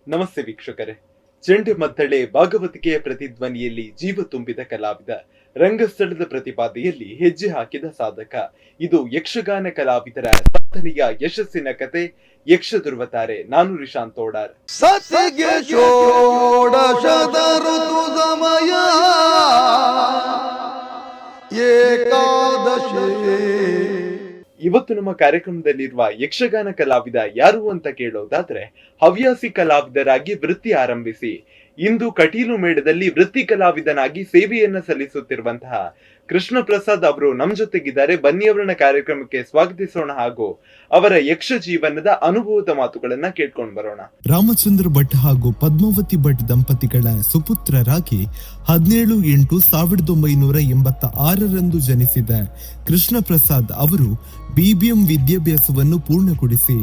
ನಮಸ್ತೆ ವೀಕ್ಷಕರೇ. ಚೆಂಡು ಮದ್ದಳೆ ಭಾಗವತಿಕೆಯ ಪ್ರತಿಧ್ವನಿಯಲ್ಲಿ ಜೀವ ತುಂಬಿದ ಕಲಾವಿದ, ರಂಗಸ್ಥಳದ ಪ್ರತಿಪಾದೆಯಲ್ಲಿ ಹೆಜ್ಜೆ ಹಾಕಿದ ಸಾಧಕ. ಇದು ಯಕ್ಷಗಾನ ಕಲಾವಿದರ ಸಾಧನೆಯ ಯಶಸ್ಸಿನ ಕತೆ. ಯಕ್ಷ ಧ್ರುವತಾರೆ. ನಾನು ರಿಶಾಂತ್ ತೋಡಾರ್. ಸತಿಗೆ ಷೋಡಶದ ಋತು ಸಮಯ ಏಕಾದಶಿ. ಇವತ್ತು ನಮ್ಮ ಕಾರ್ಯಕ್ರಮದಲ್ಲಿರುವ ಯಕ್ಷಗಾನ ಕಲಾವಿದ ಯಾರು ಅಂತ ಕೇಳೋದಾದ್ರೆ, ಹವ್ಯಾಸಿ ಕಲಾವಿದರಾಗಿ ವೃತ್ತಿ ಆರಂಭಿಸಿ ಇಂದು ಕಟೀಲು ಮೇಳದಲ್ಲಿ ವೃತ್ತಿ ಕಲಾವಿದನಾಗಿ ಸೇವೆಯನ್ನ ಸಲ್ಲಿಸುತ್ತಿರುವಂತಹ ಕೃಷ್ಣ ಪ್ರಸಾದ್ ಅವರು ನಮ್ ಜೊತೆಗಿದ್ದಾರೆ. ಬನ್ನಿ ಅವರನ್ನ ಕಾರ್ಯಕ್ರಮಕ್ಕೆ ಸ್ವಾಗತಿಸೋಣ ಹಾಗೂ ಅವರ ಯಕ್ಷ ಜೀವನದ ಅನುಭವದ ಮಾತುಗಳನ್ನ ಕೇಳ್ಕೊಂಡು ಬರೋಣ. ರಾಮಚಂದ್ರ ಭಟ್ ಹಾಗೂ ಪದ್ಮಾವತಿ ಭಟ್ ದಂಪತಿಗಳ ಸುಪುತ್ರರಾಗಿ 17/8/1986 ಜನಿಸಿದ ಕೃಷ್ಣ ಪ್ರಸಾದ್ ಅವರು BBM ವಿದ್ಯಾಭ್ಯಾಸವನ್ನು ಪೂರ್ಣಗೊಳಿಸಿ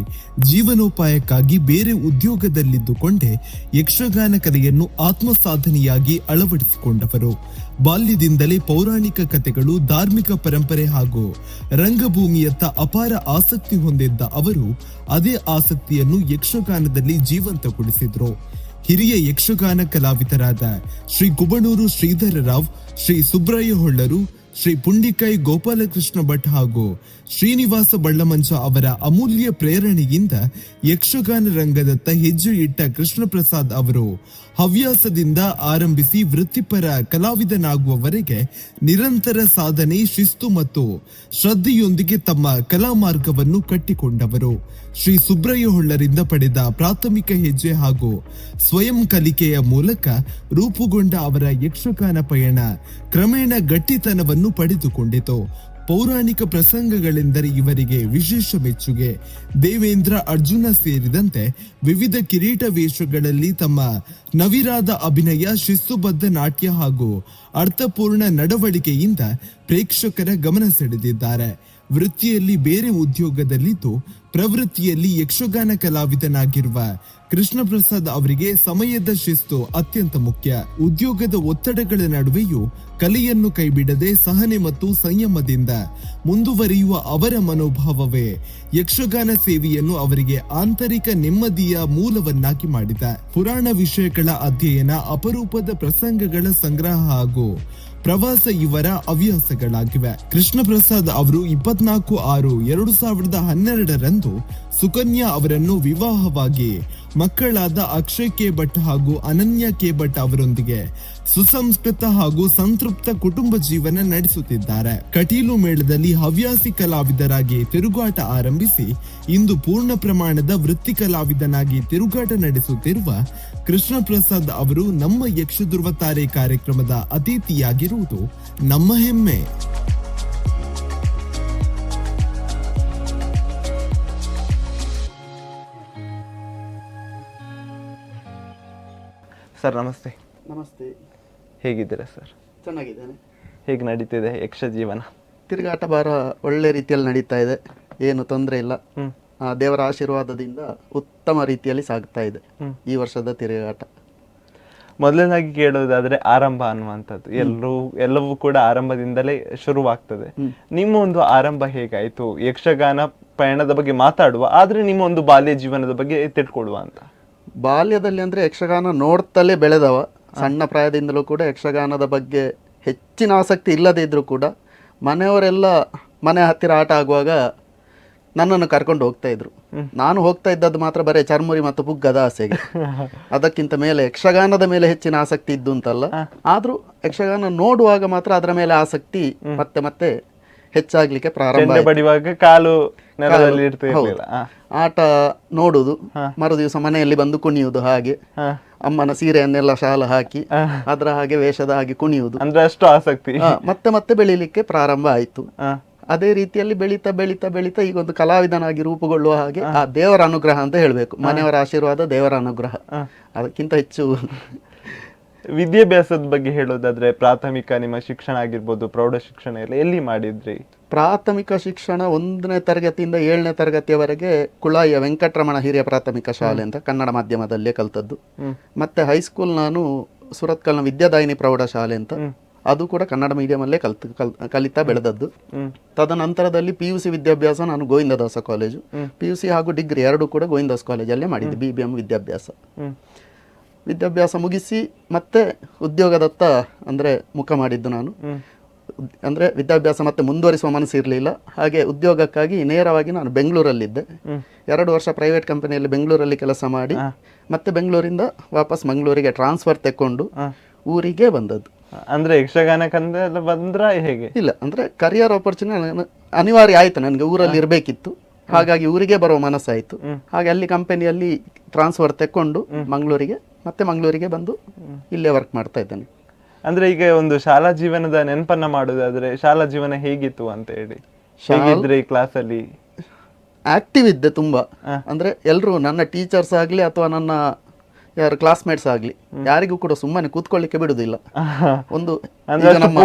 ಜೀವನೋಪಾಯಕ್ಕಾಗಿ ಬೇರೆ ಉದ್ಯೋಗದಲ್ಲಿದ್ದುಕೊಂಡೇ ಯಕ್ಷಗಾನ ಕಲೆಯನ್ನು ಆತ್ಮಸಾಧನೆಯಾಗಿ ಅಳವಡಿಸಿಕೊಂಡವರು. ಬಾಲ್ಯದಿಂದಲೇ ಪೌರಾಣಿಕ ಕಥೆಗಳು, ಧಾರ್ಮಿಕ ಪರಂಪರೆ ಹಾಗೂ ರಂಗಭೂಮಿಯತ್ತ ಅಪಾರ ಆಸಕ್ತಿ ಹೊಂದಿದ್ದ ಅವರು ಅದೇ ಆಸಕ್ತಿಯನ್ನು ಯಕ್ಷಗಾನದಲ್ಲಿ ಜೀವಂತಗೊಳಿಸಿದ್ರು. ಹಿರಿಯ ಯಕ್ಷಗಾನ ಕಲಾವಿದರಾದ ಶ್ರೀ ಕುಬಣೂರು ಶ್ರೀಧರ ರಾವ್, ಶ್ರೀ ಸುಬ್ರಾಯ ಹೊಳ್ಳರು, ಶ್ರೀ ಪುಂಡಿಕಾಯಿ ಗೋಪಾಲಕೃಷ್ಣ ಭಟ್ ಹಾಗೂ ಶ್ರೀನಿವಾಸ ಬಳ್ಳಮಂಚ ಅವರ ಅಮೂಲ್ಯ ಪ್ರೇರಣೆಯಿಂದ ಯಕ್ಷಗಾನ ರಂಗದತ್ತ ಹೆಜ್ಜೆ ಇಟ್ಟ ಕೃಷ್ಣ ಪ್ರಸಾದ್ ಅವರು ಹವ್ಯಾಸದಿಂದ ಆರಂಭಿಸಿ ವೃತ್ತಿಪರ ಕಲಾವಿದನಾಗುವವರೆಗೆ ನಿರಂತರ ಸಾಧನೆ, ಶಿಸ್ತು ಮತ್ತು ಶ್ರದ್ಧೆಯೊಂದಿಗೆ ತಮ್ಮ ಕಲಾ ಮಾರ್ಗವನ್ನು ಕಟ್ಟಿಕೊಂಡವರು. ಶ್ರೀ ಸುಬ್ರಾಯ ಹೊಳ್ಳರಿಂದ ಪಡೆದ ಪ್ರಾಥಮಿಕ ಹೆಜ್ಜೆ ಹಾಗೂ ಸ್ವಯಂ ಕಲಿಕೆಯ ಮೂಲಕ ರೂಪುಗೊಂಡ ಅವರ ಯಕ್ಷಗಾನ ಪಯಣ ಕ್ರಮೇಣ ಗಟ್ಟಿತನವನ್ನು ಪಡೆದುಕೊಂಡಿತು. ಪೌರಾಣಿಕ ಪ್ರಸಂಗಗಳೆಂದರೆ ಇವರಿಗೆ ವಿಶೇಷ ಮೆಚ್ಚುಗೆ. ದೇವೇಂದ್ರ, ಅರ್ಜುನ ಸೇರಿದಂತೆ ವಿವಿಧ ಕಿರೀಟ ವೇಷಗಳಲ್ಲಿ ತಮ್ಮ ನವಿರಾದ ಅಭಿನಯ, ಶಿಸ್ತುಬದ್ಧ ನಾಟ್ಯ ಹಾಗೂ ಅರ್ಥಪೂರ್ಣ ನಡವಳಿಕೆಯಿಂದ ಪ್ರೇಕ್ಷಕರ ಗಮನ ಸೆಳೆದಿದ್ದಾರೆ. ವೃತ್ತಿಯಲ್ಲಿ ಬೇರೆ ಉದ್ಯೋಗದಲ್ಲಿದ್ದು ಪ್ರವೃತ್ತಿಯಲ್ಲಿ ಯಕ್ಷಗಾನ ಕಲಾವಿದನಾಗಿರುವ ಕೃಷ್ಣ ಪ್ರಸಾದ್ ಅವರಿಗೆ ಸಮಯದ ಶಿಸ್ತು ಅತ್ಯಂತ ಮುಖ್ಯ. ಉದ್ಯೋಗದ ಒತ್ತಡಗಳ ನಡುವೆಯೂ ಕಲೆಯನ್ನು ಕೈಬಿಡದೆ ಸಹನೆ ಮತ್ತು ಸಂಯಮದಿಂದ ಮುಂದುವರಿಯುವ ಅವರ ಮನೋಭಾವವೇ ಯಕ್ಷಗಾನ ಸೇವೆಯನ್ನು ಅವರಿಗೆ ಆಂತರಿಕ ನೆಮ್ಮದಿಯ ಮೂಲವನ್ನಾಗಿ ಮಾಡಿದೆ. ಪುರಾಣ ವಿಷಯಗಳ ಅಧ್ಯಯನ, ಅಪರೂಪದ ಪ್ರಸಂಗಗಳ ಸಂಗ್ರಹ ಹಾಗೂ ಪ್ರವಾಸ ಇವರ ಹವ್ಯಾಸಗಳಾಗಿವೆ. ಕೃಷ್ಣ ಪ್ರಸಾದ್ ಅವರು 24/6/2012 ಸುಕನ್ಯಾ ಅವರನ್ನು ವಿವಾಹವಾಗಿ ಮಕ್ಕಳಾದ ಅಕ್ಷಯ್ ಕೆ ಭಟ್ ಹಾಗೂ ಅನನ್ಯ ಕೆ ಭಟ್ ಅವರೊಂದಿಗೆ ಸುಸಂಸ್ಕೃತ ಹಾಗೂ ಸಂತೃಪ್ತ ಕುಟುಂಬ ಜೀವನ ನಡೆಸುತ್ತಿದ್ದಾರೆ. ಕಟೀಲು ಮೇಳದಲ್ಲಿ ಹವ್ಯಾಸಿ ಕಲಾವಿದರಾಗಿ ತಿರುಗಾಟ ಆರಂಭಿಸಿ ಇಂದು ಪೂರ್ಣ ಪ್ರಮಾಣದ ವೃತ್ತಿ ಕಲಾವಿದನಾಗಿ ತಿರುಗಾಟ ನಡೆಸುತ್ತಿರುವ ಕೃಷ್ಣ ಪ್ರಸಾದ್ ಅವರು ನಮ್ಮ ಯಕ್ಷ ಧ್ರುವತಾರೆ ಕಾರ್ಯಕ್ರಮದ ಅತಿಥಿಯಾಗಿರುವುದು ನಮ್ಮ ಹೆಮ್ಮೆ. ಸರ್ ನಮಸ್ತೆ. ನಮಸ್ತೆ. ಹೇಗಿದ್ದೀರಾ ಸರ್? ಚೆನ್ನಾಗಿದ್ದೇನೆ. ಹೇಗೆ ನಡೀತಿದೆ ಯಕ್ಷ ಜೀವನ? ತಿರುಗಾಟ ಬಾರ ಒಳ್ಳೆ ರೀತಿಯಲ್ಲಿ ನಡೀತಾ ಇದೆ, ಏನು ತೊಂದರೆ ಇಲ್ಲ. ದೇವರ ಆಶೀರ್ವಾದದಿಂದ ಉತ್ತಮ ರೀತಿಯಲ್ಲಿ ಸಾಗ್ತಾ ಇದೆ ಈ ವರ್ಷದ ತಿರುಗಾಟ. ಮೊದಲನೇದಾಗಿ ಕೇಳೋದಾದ್ರೆ ಆರಂಭ ಅನ್ನುವಂಥದ್ದು ಎಲ್ಲವೂ ಕೂಡ ಆರಂಭದಿಂದಲೇ ಶುರುವಾಗ್ತದೆ. ನಿಮ್ಮ ಒಂದು ಆರಂಭ ಹೇಗಾಯ್ತು? ಯಕ್ಷಗಾನ ಪಯಣದ ಬಗ್ಗೆ ಮಾತಾಡುವ, ಆದ್ರೆ ನಿಮ್ಮ ಒಂದು ಬಾಲ್ಯ ಜೀವನದ ಬಗ್ಗೆ ತಿಳ್ಕೊಳ್ಳುವ ಅಂತ. ಬಾಲ್ಯದಲ್ಲಿ ಅಂದ್ರೆ ಯಕ್ಷಗಾನ ನೋಡ್ತಲೇ ಬೆಳೆದವ. ಸಣ್ಣ ಪ್ರಾಯದಿಂದಲೂ ಕೂಡ ಯಕ್ಷಗಾನದ ಬಗ್ಗೆ ಹೆಚ್ಚಿನ ಆಸಕ್ತಿ ಇಲ್ಲದೇ ಇದ್ರೂ ಕೂಡ ಮನೆಯವರೆಲ್ಲ ಮನೆ ಹತ್ತಿರ ಆಟ ಆಗುವಾಗ ನನ್ನನ್ನು ಕರ್ಕೊಂಡು ಹೋಗ್ತಾ ಇದ್ರು. ನಾನು ಹೋಗ್ತಾ ಇದ್ದದ್ದು ಮಾತ್ರ ಬರೀ ಚರ್ಮುರಿ ಮತ್ತು ಪುಗ್ಗದ ಆಸೆಗೆ. ಅದಕ್ಕಿಂತ ಮೇಲೆ ಯಕ್ಷಗಾನದ ಮೇಲೆ ಹೆಚ್ಚಿನ ಆಸಕ್ತಿ ಇದ್ದು ಅಂತಲ್ಲ, ಆದ್ರೂ ಯಕ್ಷಗಾನ ನೋಡುವಾಗ ಮಾತ್ರ ಅದರ ಮೇಲೆ ಆಸಕ್ತಿ ಮತ್ತೆ ಮತ್ತೆ ಹೆಚ್ಚಾಗ್ಲಿಕ್ಕೆ ಪ್ರಾರಂಭ. ಕಾಲು ಆಟ ನೋಡುದು, ಮರು ದಿವಸ ಮನೆಯಲ್ಲಿ ಬಂದು ಕುಣಿಯುವುದು, ಹಾಗೆ ಅಮ್ಮನ ಸೀರೆಯನ್ನೆಲ್ಲ ಶಾಲ ಹಾಕಿ ಅದರ ಹಾಗೆ ವೇಷದ ಹಾಗೆ ಕುಣಿಯುವುದು, ಅಂದ್ರೆ ಅಷ್ಟು ಆಸಕ್ತಿ ಮತ್ತೆ ಮತ್ತೆ ಬೆಳಿಲಿಕ್ಕೆ ಪ್ರಾರಂಭ ಆಯ್ತು. ಅದೇ ರೀತಿಯಲ್ಲಿ ಬೆಳೀತಾ ಬೆಳೀತಾ ಬೆಳೀತಾ ಈಗ ಒಂದು ಕಲಾವಿದನಾಗಿ ರೂಪುಗೊಳ್ಳುವ ಹಾಗೆ ಆ ದೇವರ ಅನುಗ್ರಹ ಅಂತ ಹೇಳ್ಬೇಕು. ಮನೆಯವರ ಆಶೀರ್ವಾದ, ದೇವರ ಅನುಗ್ರಹ, ಅದಕ್ಕಿಂತ ಹೆಚ್ಚು. ವಿದ್ಯಾಭ್ಯಾಸದ ಬಗ್ಗೆ ಹೇಳೋದಾದ್ರೆ ಪ್ರಾಥಮಿಕ ನಿಮ್ಮ ಶಿಕ್ಷಣ ಆಗಿರ್ಬೋದು, ಪ್ರೌಢ ಶಿಕ್ಷಣ ಎಲ್ಲ ಎಲ್ಲಿ ಮಾಡಿದ್ರಿ? ಪ್ರಾಥಮಿಕ ಶಿಕ್ಷಣ 1ನೇ ತರಗತಿಯಿಂದ 7ನೇ ತರಗತಿಯವರೆಗೆ ಕುಳಾಯಿಯ ವೆಂಕಟರಮಣ ಹಿರಿಯ ಪ್ರಾಥಮಿಕ ಶಾಲೆ ಅಂತ ಕನ್ನಡ ಮಾಧ್ಯಮದಲ್ಲೇ ಕಲ್ತದ್ದು. ಮತ್ತೆ ಹೈಸ್ಕೂಲ್ ನಾನು ಸುರತ್ಕಲ್ನ ವಿದ್ಯಾದಾಯಿನಿ ಪ್ರೌಢ ಶಾಲೆ ಅಂತ ಅದು ಕೂಡ ಕನ್ನಡ ಮೀಡಿಯಮಲ್ಲೇ ಕಲಿತಾ ಬೆಳೆದದ್ದು. ತದನಂತರದಲ್ಲಿ PUC ವಿದ್ಯಾಭ್ಯಾಸ ನಾನು ಗೋವಿಂದದಾಸ ಕಾಲೇಜು, PUC ಹಾಗೂ ಡಿಗ್ರಿ ಎರಡು ಕೂಡ ಗೋವಿಂದದಾಸ ಕಾಲೇಜಲ್ಲೇ ಮಾಡಿದ್ದೆ, BBM ವಿದ್ಯಾಭ್ಯಾಸ ಮುಗಿಸಿ ಮತ್ತೆ ಉದ್ಯೋಗದತ್ತ ಅಂದರೆ ಮುಖ ಮಾಡಿದ್ದು ನಾನು. ಅಂದರೆ ವಿದ್ಯಾಭ್ಯಾಸ ಮತ್ತೆ ಮುಂದುವರಿಸುವ ಮನಸ್ಸು ಇರಲಿಲ್ಲ, ಹಾಗೆ ಉದ್ಯೋಗಕ್ಕಾಗಿ ನೇರವಾಗಿ ನಾನು ಬೆಂಗಳೂರಲ್ಲಿದ್ದೆ. 2 ವರ್ಷ ಪ್ರೈವೇಟ್ ಕಂಪನಿಯಲ್ಲಿ ಬೆಂಗಳೂರಲ್ಲಿ ಕೆಲಸ ಮಾಡಿ ಮತ್ತೆ ಬೆಂಗಳೂರಿಂದ ವಾಪಸ್ ಮಂಗಳೂರಿಗೆ ಟ್ರಾನ್ಸ್ಫರ್ ತೆಕ್ಕೊಂಡು ಊರಿಗೆ ಬಂದದ್ದು. ಅಂದ್ರೆ ಯಕ್ಷಗಾನಕ್ಕಂತ ಬಂದ್ರ ಹೇಗೆ? ಇಲ್ಲ, ಅಂದರೆ ಕರಿಯರ್ ಆಪರ್ಚುನಿಟಿ ಅನಿವಾರ್ಯ ಆಯಿತು, ನನಗೆ ಊರಲ್ಲಿ ಇರಬೇಕಿತ್ತು, ಹಾಗಾಗಿ ಊರಿಗೆ ಬರುವ ಮನಸ್ಸಾಯಿತು. ಹಾಗೆ ಅಲ್ಲಿ ಕಂಪನಿಯಲ್ಲಿ ಟ್ರಾನ್ಸ್ಫರ್ ತೆಕ್ಕೊಂಡು ಮಂಗಳೂರಿಗೆ ಬಂದು ಇಲ್ಲೇ ವರ್ಕ್ ಮಾಡ್ತಾ ಇದ್ದೇನೆ. ಅಂದ್ರೆ ಈಗ ಒಂದು ಶಾಲಾ ಜೀವನದ ನೆನಪನ್ನ ಮಾಡುದಾದ್ರೆ ಶಾಲಾ ಜೀವನ ಹೇಗಿತ್ತು ಅಂತ ಹೇಳಿ, ಹೇಗಿದ್ರೆ ಈ ಕ್ಲಾಸಲ್ಲಿ? ಆಕ್ಟಿವ್ ಇದ್ದೆ ತುಂಬಾ. ಅಂದ್ರೆ ಎಲ್ಲರೂ ನನ್ನ ಟೀಚರ್ಸ್ ಆಗಲಿ ಅಥವಾ ನನ್ನ ಯಾರು ಕ್ಲಾಸ್ಮೇಟ್ಸ್ ಆಗಲಿ ಯಾರಿಗೂ ಕೂಡ ಸುಮ್ಮನೆ ಕೂತ್ಕೊಳ್ಳಿಕ್ಕೆ ಬಿಡುದಿಲ್ಲ. ಒಂದು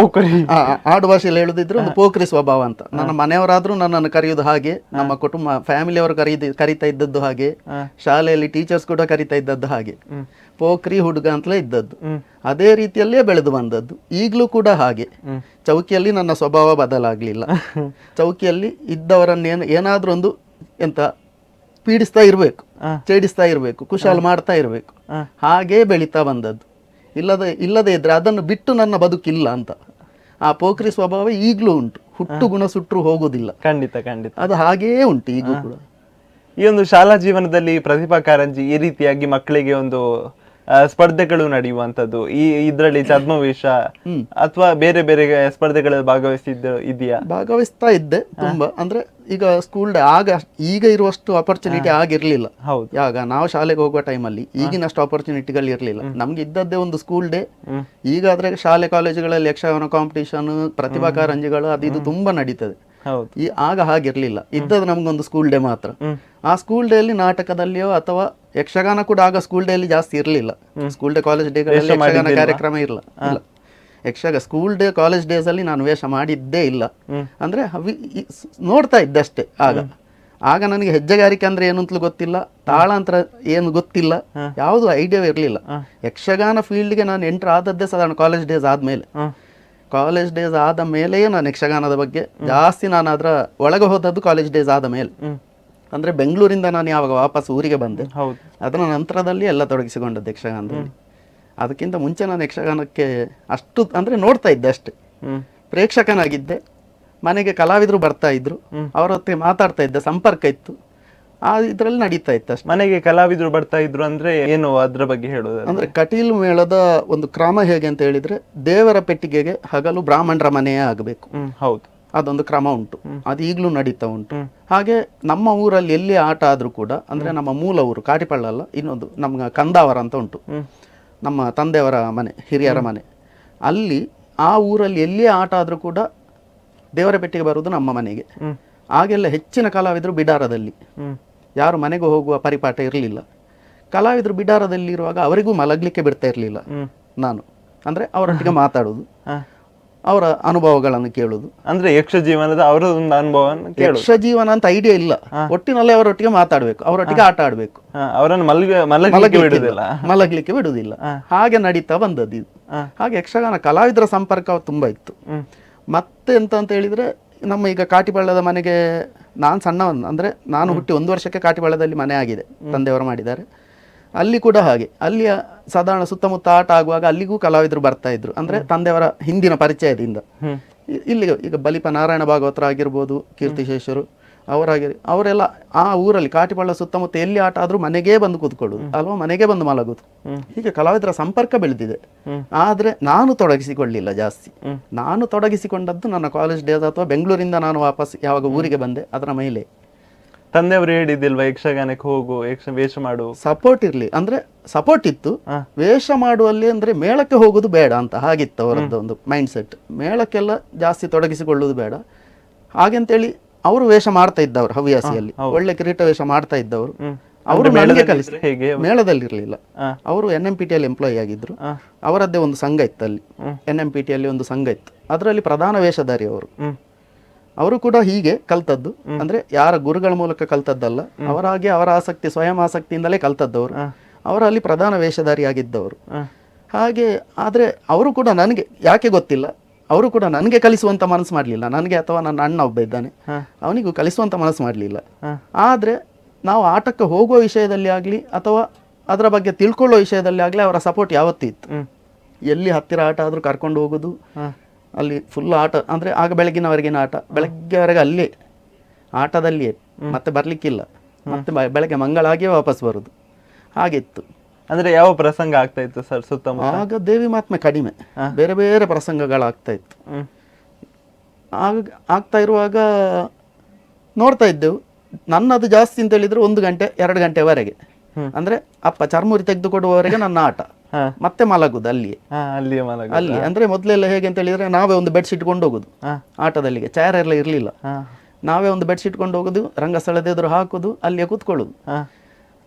ಆಡು ಭಾಷೆಯಲ್ಲಿ ಹೇಳುದಿದ್ರೆ ಒಂದು ಪೋಖ್ರಿ ಸ್ವಭಾವ ಅಂತ. ನನ್ನ ಮನೆಯವರಾದ್ರೂ ನನ್ನನ್ನು ಕರೆಯುವುದು ಹಾಗೆ, ನಮ್ಮ ಕುಟುಂಬ ಫ್ಯಾಮಿಲಿಯವರು ಕರೀತಾ ಇದ್ದದ್ದು ಹಾಗೆ, ಶಾಲೆಯಲ್ಲಿ ಟೀಚರ್ಸ್ ಕೂಡ ಕರೀತಾ ಇದ್ದದ್ದು ಹಾಗೆ, ಪೋಖ್ರಿ ಹುಡುಗ ಅಂತಲೇ ಇದ್ದದ್ದು. ಅದೇ ರೀತಿಯಲ್ಲೇ ಬೆಳೆದು ಬಂದದ್ದು. ಈಗಲೂ ಕೂಡ ಹಾಗೆ. ಚೌಕಿಯಲ್ಲಿ ನನ್ನ ಸ್ವಭಾವ ಬದಲಾಗ್ಲಿಲ್ಲ. ಚೌಕಿಯಲ್ಲಿ ಇದ್ದವರನ್ನೇನು ಏನಾದ್ರೂ ಒಂದು ಎಂತ ಪೀಡಿಸ್ತಾ ಇರಬೇಕು, ಚೇಡಿಸ್ತಾ ಇರಬೇಕು, ಕುಶಾಲ್ ಮಾಡ್ತಾ ಇರಬೇಕು, ಹಾಗೇ ಬೆಳೀತಾ ಬಂದದ್ದು. ಇಲ್ಲದೆ ಇದ್ರೆ ಅದನ್ನು ಬಿಟ್ಟು ನನ್ನ ಬದುಕಿಲ್ಲ ಅಂತ. ಆ ಪೋಖ್ರಿ ಸ್ವಭಾವ ಈಗಲೂ ಉಂಟು, ಹುಟ್ಟು ಗುಣ ಸುಟ್ಟರು ಹೋಗುದಿಲ್ಲ. ಖಂಡಿತ, ಅದು ಹಾಗೇ ಉಂಟು ಈಗೂ ಕೂಡ. ಈ ಒಂದು ಶಾಲಾ ಜೀವನದಲ್ಲಿ ಪ್ರತಿಭಾ ಕಾರಂಜಿ ಈ ರೀತಿಯಾಗಿ ಮಕ್ಕಳಿಗೆ ಒಂದು ಸ್ಪರ್ಧೆಗಳು ನಡೆಯುವಂತದ್ದು, ಇದರಲ್ಲಿ ಛದ್ಮವೇಷ ಅಥವಾ ಬೇರೆ ಬೇರೆ ಸ್ಪರ್ಧೆಗಳಲ್ಲಿ ಭಾಗವಹಿಸ್ತಾ ಇದ್ದೆ ತುಂಬಾ. ಅಂದ್ರೆ ಈಗ ಸ್ಕೂಲ್ ಡೇ ಈಗ ಇರುವಷ್ಟು ಅಪರ್ಚುನಿಟಿ ಆಗಿರ್ಲಿಲ್ಲ. ಆಗ ನಾವು ಶಾಲೆಗೆ ಹೋಗುವ ಟೈಮಲ್ಲಿ ಈಗಿನಷ್ಟು ಅಪರ್ಚುನಿಟಿಗಳು ಇರ್ಲಿಲ್ಲ. ನಮ್ಗೆ ಇದ್ದದ್ದೇ ಒಂದು ಸ್ಕೂಲ್ ಡೇ. ಈಗಾದ್ರೆ ಶಾಲೆ ಕಾಲೇಜುಗಳಲ್ಲಿ ಯಕ್ಷಗಾನ ಕಾಂಪಿಟೇಷನ್, ಪ್ರತಿಭಾ ಕಾರಂಜಿಗಳು ಅದು ಇದು ತುಂಬಾ ನಡೀತದೆ. ಆಗ ಹಾಗಿರ್ಲಿಲ್ಲ, ಇದ್ದದ್ದು ನಮ್ಗೊಂದು ಸ್ಕೂಲ್ ಡೇ ಮಾತ್ರ. ಆ ಸ್ಕೂಲ್ ಡೇ ಅಲ್ಲಿ ನಾಟಕದಲ್ಲಿಯೋ ಅಥವಾ ಯಕ್ಷಗಾನ ಕೂಡ ಆಗ ಸ್ಕೂಲ್ ಡೇ ಅಲ್ಲಿ ಜಾಸ್ತಿ ಇರಲಿಲ್ಲ. ಸ್ಕೂಲ್ ಡೇ ಕಾಲೇಜ್ ಡೇಗಳಲ್ಲಿ ಯಕ್ಷಗಾನ ಕಾರ್ಯಕ್ರಮ ಇಲ್ಲ. ಸ್ಕೂಲ್ ಡೇ ಕಾಲೇಜ್ ಡೇಸ್ ಅಲ್ಲಿ ನಾನು ವೇಷ ಮಾಡಿದ್ದೇ ಇಲ್ಲ. ಅಂದ್ರೆ ನೋಡ್ತಾ ಇದ್ದಷ್ಟೇ. ಆಗ ನನಗೆ ಹೆಜ್ಜೆಗಾರಿಕೆ ಅಂದ್ರೆ ಏನು ಅಂತಲೂ ಗೊತ್ತಿಲ್ಲ, ತಾಳಾಂತರ ಏನು ಗೊತ್ತಿಲ್ಲ, ಯಾವುದು ಐಡಿಯಾ ಇರಲಿಲ್ಲ. ಯಕ್ಷಗಾನ ಫೀಲ್ಡ್ಗೆ ನಾನು ಎಂಟರ್ ಆದದ್ದೇ ಸಾಧಾರಣ ಕಾಲೇಜ್ ಡೇಸ್ ಆದ ಮೇಲೆಯೇ ನಾನು ಯಕ್ಷಗಾನದ ಬಗ್ಗೆ ಜಾಸ್ತಿ ನಾನು ಅದರ ಒಳಗೆ ಹೋದದ್ದು ಕಾಲೇಜ್ ಡೇಸ್ ಆದ ಮೇಲೆ. ಅಂದ್ರೆ ಬೆಂಗಳೂರಿಂದ ನಾನು ಯಾವಾಗ ವಾಪಸ್ ಊರಿಗೆ ಬಂದೆ ಅದರ ನಂತರದಲ್ಲಿ ಎಲ್ಲ ತೊಡಗಿಸಿಕೊಂಡದ್ದು ಯಕ್ಷಗಾನದಲ್ಲಿ. ಅದಕ್ಕಿಂತ ಮುಂಚೆ ನಾನು ಯಕ್ಷಗಾನಕ್ಕೆ ಅಷ್ಟು ಅಂದ್ರೆ ನೋಡ್ತಾ ಇದ್ದೆ ಅಷ್ಟೇ, ಪ್ರೇಕ್ಷಕನಾಗಿದ್ದೆ. ಮನೆಗೆ ಕಲಾವಿದರು ಬರ್ತಾ ಇದ್ರು, ಅವರ ಹೊತ್ತಿಗೆ ಮಾತಾಡ್ತಾ ಇದ್ದೆ, ಸಂಪರ್ಕ ಇತ್ತು, ಇದ್ರಲ್ಲಿ ನಡೀತಾ ಇತ್ತು ಅಷ್ಟೇ. ಮನೆಗೆ ಕಲಾವಿದರು ಬರ್ತಾ ಇದ್ರು ಅಂದ್ರೆ ಏನು, ಅದ್ರ ಬಗ್ಗೆ ಹೇಳೋದು ಅಂದ್ರೆ ಕಟೀಲು ಮೇಳದ ಒಂದು ಕ್ರಮ ಹೇಗೆ ಅಂತ ಹೇಳಿದ್ರೆ, ದೇವರ ಪೆಟ್ಟಿಗೆಗೆ ಹಗಲು ಬ್ರಾಹ್ಮಣರ ಮನೆಯೇ ಆಗಬೇಕು. ಅದೊಂದು ಕ್ರಮ ಉಂಟು, ಅದು ಈಗಲೂ ನಡೀತಾ ಉಂಟು. ಹಾಗೆ ನಮ್ಮ ಊರಲ್ಲಿ ಎಲ್ಲಿ ಆಟ ಆದ್ರೂ ಕೂಡ, ಅಂದ್ರೆ ನಮ್ಮ ಮೂಲ ಊರು ಕಾಟಿಪಳ್ಳ ಅಲ್ಲ, ಇನ್ನೊಂದು ನಮ್ಮ ಕಂದಾವರ ಅಂತ ಉಂಟು, ನಮ್ಮ ತಂದೆಯವರ ಮನೆ, ಹಿರಿಯರ ಮನೆ. ಅಲ್ಲಿ ಆ ಊರಲ್ಲಿ ಎಲ್ಲಿ ಆಟ ಆದ್ರೂ ಕೂಡ ದೇವರ ಪೆಟ್ಟಿಗೆ ಬರುವುದು ನಮ್ಮ ಮನೆಗೆ. ಆಗೆಲ್ಲ ಹೆಚ್ಚಿನ ಕಲಾವಿದರು ಬಿಡಾರದಲ್ಲಿ, ಯಾರು ಮನೆಗೂ ಹೋಗುವ ಪರಿಪಾಠ ಇರಲಿಲ್ಲ. ಕಲಾವಿದರು ಬಿಡಾರದಲ್ಲಿರುವಾಗ ಅವರಿಗೂ ಮಲಗಲಿಕ್ಕೆ ಬಿಡ್ತಾ ಇರಲಿಲ್ಲ ನಾನು. ಅಂದ್ರೆ ಅವರೊಟ್ಟಿಗೆ ಮಾತಾಡೋದು, ಅವರ ಅನುಭವಗಳನ್ನು ಕೇಳುದು. ಅಂದ್ರೆ ಯಕ್ಷ ಜೀವನದ ಅವರ ಒಂದು ಅನುಭವ, ಯಕ್ಷ ಜೀವನ ಅಂತ ಐಡಿಯಾ ಇಲ್ಲ, ಒಟ್ಟಿನಲ್ಲಿ ಅವರೊಟ್ಟಿಗೆ ಮಾತಾಡ್ಬೇಕು, ಅವರೊಟ್ಟಿಗೆ ಆಟ ಆಡ್ಬೇಕು, ಅವರನ್ನು ಮಲಗಲಿಕ್ಕೆ ಬಿಡುವುದಿಲ್ಲ. ಹಾಗೆ ನಡೀತಾ ಬಂದದ್ದು ಇದು. ಹಾಗೆ ಯಕ್ಷಗಾನ ಕಲಾವಿದರ ಸಂಪರ್ಕ ತುಂಬಾ ಇತ್ತು. ಮತ್ತೆ ಎಂತ ಅಂತ ಹೇಳಿದ್ರೆ, ನಮ್ಮ ಈಗ ಕಾಟಿಪಳ್ಳದ ಮನೆಗೆ ನಾನು ಸಣ್ಣವನ್, ಅಂದ್ರೆ ನಾನು ಹುಟ್ಟಿ 1 ವರ್ಷಕ್ಕೆ ಕಾಟಿಪಳ್ಳದಲ್ಲಿ ಮನೆ ಆಗಿದೆ, ತಂದೆಯವರು ಮಾಡಿದ್ದಾರೆ. ಅಲ್ಲಿ ಕೂಡ ಹಾಗೆ, ಅಲ್ಲಿಯ ಸಾಧಾರಣ ಸುತ್ತಮುತ್ತ ಆಟ ಆಗುವಾಗ ಅಲ್ಲಿಗೂ ಕಲಾವಿದರು ಬರ್ತಾ ಇದ್ರು. ಅಂದ್ರೆ ತಂದೆಯವರ ಹಿಂದಿನ ಪರಿಚಯದಿಂದ. ಇಲ್ಲಿ ಈಗ ಬಲಿಪ ನಾರಾಯಣ ಭಾಗವತರ ಆಗಿರ್ಬೋದು, ಕೀರ್ತಿಶೇಷರು ಅವರೆಲ್ಲ ಆ ಊರಲ್ಲಿ ಕಾಟಿಪಳ್ಳ ಸುತ್ತಮುತ್ತ ಎಲ್ಲಿ ಆಟ ಆದ್ರೂ ಮನೆಗೇ ಬಂದು ಕೂತ್ಕೊಳ್ಳುದು, ಅಲ್ವಾ ಮನೆಗೆ ಬಂದು ಮಲಗುದು. ಹೀಗೆ ಕಲಾವಿದರ ಸಂಪರ್ಕ ಬೆಳೆದಿದೆ. ಆದ್ರೆ ನಾನು ತೊಡಗಿಸಿಕೊಳ್ಳಿಲ್ಲ ಜಾಸ್ತಿ. ನಾನು ತೊಡಗಿಸಿಕೊಂಡದ್ದು ನನ್ನ ಕಾಲೇಜ್ ಡೇಸ್ ಅಥವಾ ಬೆಂಗಳೂರಿಂದ ನಾನು ವಾಪಸ್ ಯಾವಾಗ ಊರಿಗೆ ಬಂದೆ ಅದರ ಮೇಲೆ. ತಂದೆಯವರು ಹೇಳಿದಿಲ್ವಾ ಯಕ್ಷಗಾನಕ್ಕೆ ಹೋಗು, ವೇಷ ಮಾಡು? ಸಪೋರ್ಟ್ ಇರ್ಲಿ, ಅಂದ್ರೆ ಸಪೋರ್ಟ್ ಇತ್ತು. ವೇಷ ಮಾಡುವಲ್ಲಿ ಅಂದ್ರೆ ಮೇಳಕ್ಕೆ ಹೋಗುದು ಬೇಡ ಅಂತ ಹಾಗಿತ್ತು ಅವರದ್ದು ಒಂದು ಮೈಂಡ್ ಸೆಟ್. ಮೇಳಕ್ಕೆಲ್ಲ ಜಾಸ್ತಿ ತೊಡಗಿಸಿಕೊಳ್ಳುವುದು ಬೇಡ ಹಾಗೆಂತೇಳಿ ಅವರು ವೇಷ ಮಾಡ್ತಾ ಇದ್ದವರು, ಹವ್ಯಾಸಿಯಲ್ಲಿ ಒಳ್ಳೆ ಕಿರೀಟ ವೇಷ ಮಾಡ್ತಾ ಇದ್ದವರು. ಅವರು ನನಗೆ ಕಲಿಸಿದ್ರು. ಮೇಳದಲ್ಲಿರ್ಲಿಲ್ಲ, ಅವರು NMPT ಎಂಪ್ಲಾಯಿ ಆಗಿದ್ರು. ಅವರದ್ದೇ ಒಂದು ಸಂಘ ಇತ್ತು ಅಲ್ಲಿ, NMPT ಒಂದು ಸಂಘ ಇತ್ತು, ಅದರಲ್ಲಿ ಪ್ರಧಾನ ವೇಷಧಾರಿ ಅವರು ಕೂಡ ಹೀಗೆ ಕಲ್ತದ್ದು. ಅಂದ್ರೆ ಯಾರ ಗುರುಗಳ ಮೂಲಕ ಕಲ್ತದ್ದಲ್ಲ, ಅವರಾಗೆ ಅವರ ಆಸಕ್ತಿ, ಸ್ವಯಂ ಆಸಕ್ತಿಯಿಂದಲೇ ಕಲ್ತದ್ದವರು. ಅವರಲ್ಲಿ ಪ್ರಧಾನ ವೇಷಧಾರಿ ಆಗಿದ್ದವರು. ಹಾಗೆ ಆದರೆ ಅವರು ಕೂಡ ನನಗೆ ಯಾಕೆ ಗೊತ್ತಿಲ್ಲ, ಅವರು ಕೂಡ ನನಗೆ ಕಲಿಸುವಂಥ ಮನಸ್ಸು ಮಾಡಲಿಲ್ಲ. ನನಗೆ ಅಥವಾ ನನ್ನ ಅಣ್ಣ ಒಬ್ಬ ಇದ್ದಾನೆ, ಅವನಿಗೂ ಕಲಿಸುವಂಥ ಮನಸ್ಸು ಮಾಡಲಿಲ್ಲ. ಆದರೆ ನಾವು ಆಟಕ್ಕೆ ಹೋಗುವ ವಿಷಯದಲ್ಲಿ ಆಗಲಿ ಅಥವಾ ಅದರ ಬಗ್ಗೆ ತಿಳ್ಕೊಳ್ಳೋ ವಿಷಯದಲ್ಲಿ ಆಗಲಿ ಅವರ ಸಪೋರ್ಟ್ ಯಾವತ್ತೂ ಇತ್ತು. ಎಲ್ಲಿ ಹತ್ತಿರ ಆಟ ಆದರೂ ಕರ್ಕೊಂಡು ಹೋಗೋದು, ಅಲ್ಲಿ ಫುಲ್ ಆಟ ಅಂದರೆ ಆಗ ಬೆಳಗಿನವರೆಗಿನ ಆಟ, ಬೆಳಗ್ಗೆವರೆಗೆ ಅಲ್ಲೇ ಆಟದಲ್ಲಿಯೇ, ಮತ್ತೆ ಬರಲಿಕ್ಕಿಲ್ಲ, ಮತ್ತೆ ಬೆಳಗ್ಗೆ ಮಂಗಳಾಗಿಯೇ ವಾಪಸ್ ಬರೋದು, ಹಾಗಿತ್ತು. ಅಂದ್ರೆ ಯಾವ ಪ್ರಸಂಗ ಆಗ್ತಾ ಇತ್ತು ಸರ್ ಸುತ್ತಮುತ್ತ? ಆಗ ದೇವಿ ಮಹಾತ್ಮೆ ಕಡಿಮೆ, ಬೇರೆ ಬೇರೆ ಪ್ರಸಂಗಗಳಾಗ್ತಾ ಇತ್ತು. ಆಗ ಆಗ್ತಾ ಇರುವಾಗ ನೋಡ್ತಾ ಇದ್ದೆವು. ನನ್ನದು ಜಾಸ್ತಿ ಅಂತ ಹೇಳಿದ್ರೆ 1 ಗಂಟೆ 2 ಗಂಟೆವರೆಗೆ, ಅಂದ್ರೆ ಅಪ್ಪ ಚರ್ಮುರಿ ತೆಗೆದು ಕೊಡುವವರೆಗೆ ನನ್ನ ಆಟ, ಮತ್ತೆ ಮಲಗುದು ಅಲ್ಲಿಯೇ. ಅಲ್ಲಿ ಅಂದ್ರೆ ಮೊದಲೆಲ್ಲ ಹೇಗೆ ಅಂತ ಹೇಳಿದ್ರೆ ನಾವೇ ಒಂದು ಬೆಡ್ಶೀಟ್ ಕೊಂಡು ಹೋಗುದು ಆಟದಲ್ಲಿಗೆ, ಚೇರ್ ಎಲ್ಲ ಇರಲಿಲ್ಲ. ನಾವೇ ಒಂದು ಬೆಡ್ಶೀಟ್ ಕೊಂಡು ಹೋಗುದು, ರಂಗಸ್ಥಳದ ಎದುರು ಹಾಕುದು, ಅಲ್ಲಿಯೇ ಕೂತ್ಕೊಳ್ಳುದು.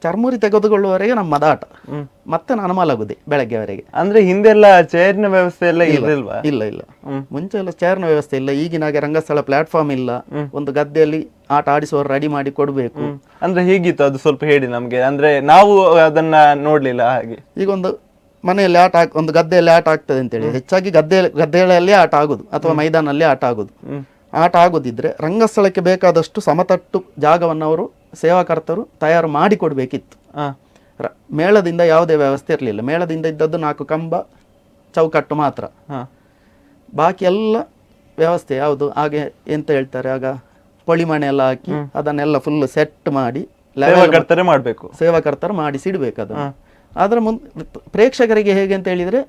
ಚರ್ಮುರಿ ತೆಗೆದುಕೊಳ್ಳುವವರೆಗೆ ನಮ್ಮದ ಆಟ, ಮತ್ತೆ ನಾನು ಮಲಗುದೆ ಬೆಳಗ್ಗೆವರೆಗೆ. ಅಂದ್ರೆ ಹಿಂದೆಲ್ಲ ಚೇರ್ನ ವ್ಯವಸ್ಥೆ ಎಲ್ಲ ಇರಲಿಲ್ವಾ? ಇಲ್ಲ ಇಲ್ಲ, ಮುಂಚೆ ಎಲ್ಲ ಚೇರ್ನ ವ್ಯವಸ್ಥೆ ಇಲ್ಲ. ಈಗಿನಾಗೆ ರಂಗಸ್ಥಳ ಪ್ಲಾಟ್ಫಾರ್ಮ್ ಇಲ್ಲ, ಒಂದು ಗದ್ದೆಯಲ್ಲಿ ಆಟ ಆಡಿಸುವವರು ರೆಡಿ ಮಾಡಿ ಕೊಡ್ಬೇಕು. ಅಂದ್ರೆ ಹೀಗಿತ್ತು ಅದು, ಸ್ವಲ್ಪ ಹೇಳಿ ನಮ್ಗೆ, ಅಂದ್ರೆ ನಾವು ಅದನ್ನ ನೋಡ್ಲಿಲ್ಲ. ಹಾಗೆ ಈಗ ಒಂದು ಮನೆಯಲ್ಲಿ ಆಟ ಒಂದು ಗದ್ದೆಯಲ್ಲಿ ಆಟ ಆಗ್ತದೆ ಅಂತೇಳಿ ಹೆಚ್ಚಾಗಿ ಗದ್ದೆಗಳಲ್ಲಿ ಆಟ ಆಗುದು ಅಥವಾ ಮೈದಾನಲ್ಲಿ ಆಟ ಆಗುದು. ಆಟ ಆಗೋದಿದ್ರೆ ರಂಗಸ್ಥಳಕ್ಕೆ ಬೇಕಾದಷ್ಟು ಸಮತಟ್ಟು ಜಾಗವನ್ನು ಅವರು ಸೇವಾಕರ್ತರು ತಯಾರು ಮಾಡಿ ಕೊಡಬೇಕಿತ್ತು. ಮೇಳದಿಂದ ಯಾವುದೇ ವ್ಯವಸ್ಥೆ ಇರಲಿಲ್ಲ. ಮೇಳದಿಂದ ಇದ್ದದ್ದು 4 ಕಂಬ ಚೌಕಟ್ಟು ಮಾತ್ರ, ಬಾಕಿ ಎಲ್ಲ ವ್ಯವಸ್ಥೆ ಯಾವುದು ಹಾಗೆ ಎಂತ ಹೇಳ್ತಾರೆ ಆಗ ಪೊಳಿಮಣೆ ಎಲ್ಲ ಹಾಕಿ ಅದನ್ನೆಲ್ಲ ಫುಲ್ ಸೆಟ್ ಮಾಡಿ ಸೇವಾಕರ್ತರು ಮಾಡಿಸಿಡ್ಬೇಕು ಅದನ್ನು. ಅದರ ಪ್ರೇಕ್ಷಕರಿಗೆ ಹೇಗೆ ಅಂತ ಹೇಳಿದ್ರೆ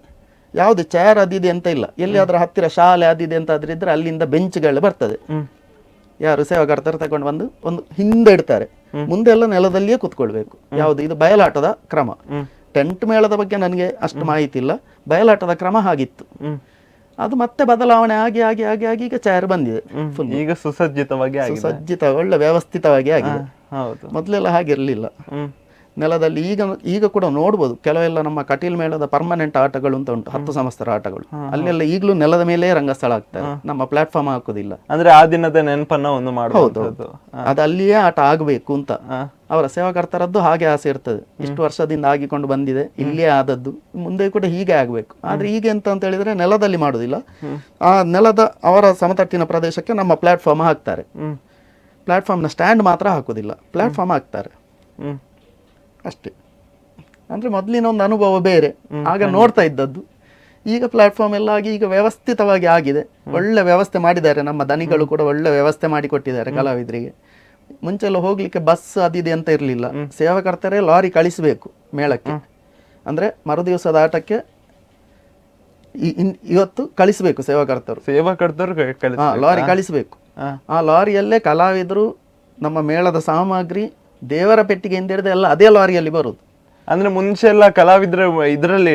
ಯಾವುದು ಚೇರ್ ಅದಿದೆ ಅಂತ ಇಲ್ಲ, ಎಲ್ಲಿ ಅದರ ಹತ್ತಿರ ಶಾಲೆ ಅದಿದೆ ಅಂತ ಇದ್ರೆ ಅಲ್ಲಿಂದ ಬೆಂಚ್ಗಳು ಬರ್ತದೆ, ಯಾರು ಸೇವಾಕರ್ತರು ತಗೊಂಡು ಬಂದು ಒಂದು ಹಿಂದೆ ಇಡ್ತಾರೆ, ಮುಂದೆ ಎಲ್ಲ ನೆಲದಲ್ಲಿಯೇ ಕೂತ್ಕೊಳ್ಬೇಕು. ಯಾವುದು ಇದು ಬಯಲಾಟದ ಕ್ರಮ. ಟೆಂಟ್ ಮೇಳದ ಬಗ್ಗೆ ನನಗೆ ಅಷ್ಟು ಮಾಹಿತಿ ಇಲ್ಲ, ಬಯಲಾಟದ ಕ್ರಮ ಹಾಗಿತ್ತು. ಅದು ಮತ್ತೆ ಬದಲಾವಣೆ ಆಗಿ ಆಗಿ ಆಗಿ ಆಗಿ ಈಗ ಚೇರ್ ಬಂದಿದೆ, ಫುಲ್ ಈಗ ಸುಸಜ್ಜಿತ ಒಳ್ಳೆ ವ್ಯವಸ್ಥಿತವಾಗಿ ಆಗಿದೆ. ಮೊದಲೆಲ್ಲ ಹಾಗಿರ್ಲಿಲ್ಲ ನೆಲದಲ್ಲಿ. ಈಗ ಕೂಡ ನೋಡ್ಬೋದು ಕೆಲವೆಲ್ಲ ನಮ್ಮ ಕಟೀಲ್ ಮೇಳದ ಪರ್ಮನೆಂಟ್ ಆಟಗಳು ಅಂತ ಉಂಟು, 10 ಸಂವತ್ಸರ ಆಟಗಳು, ಅಲ್ಲೆಲ್ಲ ಈಗಲೂ ನೆಲದ ಮೇಲೆ ರಂಗಸ್ಥಳ ಆಗ್ತದೆ, ನಮ್ಮ ಪ್ಲಾಟ್ಫಾರ್ಮ್ ಹಾಕೋದಿಲ್ಲ. ಅಂದ್ರೆ ಆ ದಿನದ ನೆನಪನ್ನ ಒಂದು ಮಾಡಬಹುದು, ಅದು ಅಲ್ಲಿಯೇ ಆಟ ಆಗಬೇಕು ಅಂತ ಅವರ ಸೇವಾಕರ್ತರದ್ದು ಹಾಗೆ ಆಸೆ ಇರ್ತದೆ. ಇಷ್ಟು ವರ್ಷದಿಂದ ಆಗಿಕೊಂಡು ಬಂದಿದೆ, ಇಲ್ಲೇ ಆದದ್ದು, ಮುಂದೆ ಕೂಡ ಹೀಗೆ ಆಗ್ಬೇಕು. ಆದ್ರೆ ಈಗ ಎಂತ ಅಂತ ಹೇಳಿದ್ರೆ ನೆಲದಲ್ಲಿ ಮಾಡುದಿಲ್ಲ, ಆ ನೆಲದ ಅವರ ಸಮತಟ್ಟಿನ ಪ್ರದೇಶಕ್ಕೆ ನಮ್ಮ ಪ್ಲಾಟ್ಫಾರ್ಮ್ ಹಾಕ್ತಾರೆ. ಪ್ಲಾಟ್ಫಾರ್ಮ್ನ ಸ್ಟ್ಯಾಂಡ್ ಮಾತ್ರ ಹಾಕುದಿಲ್ಲ, ಪ್ಲಾಟ್ಫಾರ್ಮ್ ಹಾಕ್ತಾರೆ ಅಷ್ಟೇ. ಅಂದ್ರೆ ಮೊದಲಿನ ಒಂದು ಅನುಭವ ಬೇರೆ, ಆಗ ನೋಡ್ತಾ ಇದ್ದದ್ದು. ಈಗ ಪ್ಲಾಟ್ಫಾರ್ಮ್ ಎಲ್ಲ ಆಗಿ ಈಗ ವ್ಯವಸ್ಥಿತವಾಗಿ ಆಗಿದೆ, ಒಳ್ಳೆ ವ್ಯವಸ್ಥೆ ಮಾಡಿದ್ದಾರೆ. ನಮ್ಮ ದನಿಗಳು ಕೂಡ ಒಳ್ಳೆ ವ್ಯವಸ್ಥೆ ಮಾಡಿ ಕೊಟ್ಟಿದ್ದಾರೆ ಕಲಾವಿದರಿಗೆ. ಮುಂಚೆಲ್ಲ ಹೋಗ್ಲಿಕ್ಕೆ ಬಸ್ ಅದಿದೆ ಅಂತ ಇರಲಿಲ್ಲ, ಸೇವಾಕರ್ತರೇ ಲಾರಿ ಕಳಿಸಬೇಕು ಮೇಳಕ್ಕೆ. ಅಂದ್ರೆ ಮರುದಿವಸದ ಆಟಕ್ಕೆ ಇವತ್ತು ಕಳಿಸಬೇಕು ಸೇವಾಕರ್ತರು ಲಾರಿ ಕಳಿಸಬೇಕು. ಆ ಲಾರಿಯಲ್ಲೇ ಕಲಾವಿದರು ನಮ್ಮ ಮೇಳದ ಸಾಮಗ್ರಿ ದೇವರ ಪೆಟ್ಟಿಗೆ ಅಂತ ಹೇಳಿದ್ರೆ ಎಲ್ಲ ಅದೇ ಲಾರಿಯಲ್ಲಿ ಬರುದು. ಅಂದ್ರೆ ಮುಂಚೆ ಎಲ್ಲ ಕಲಾವಿದ್ರ ಇದರಲ್ಲಿ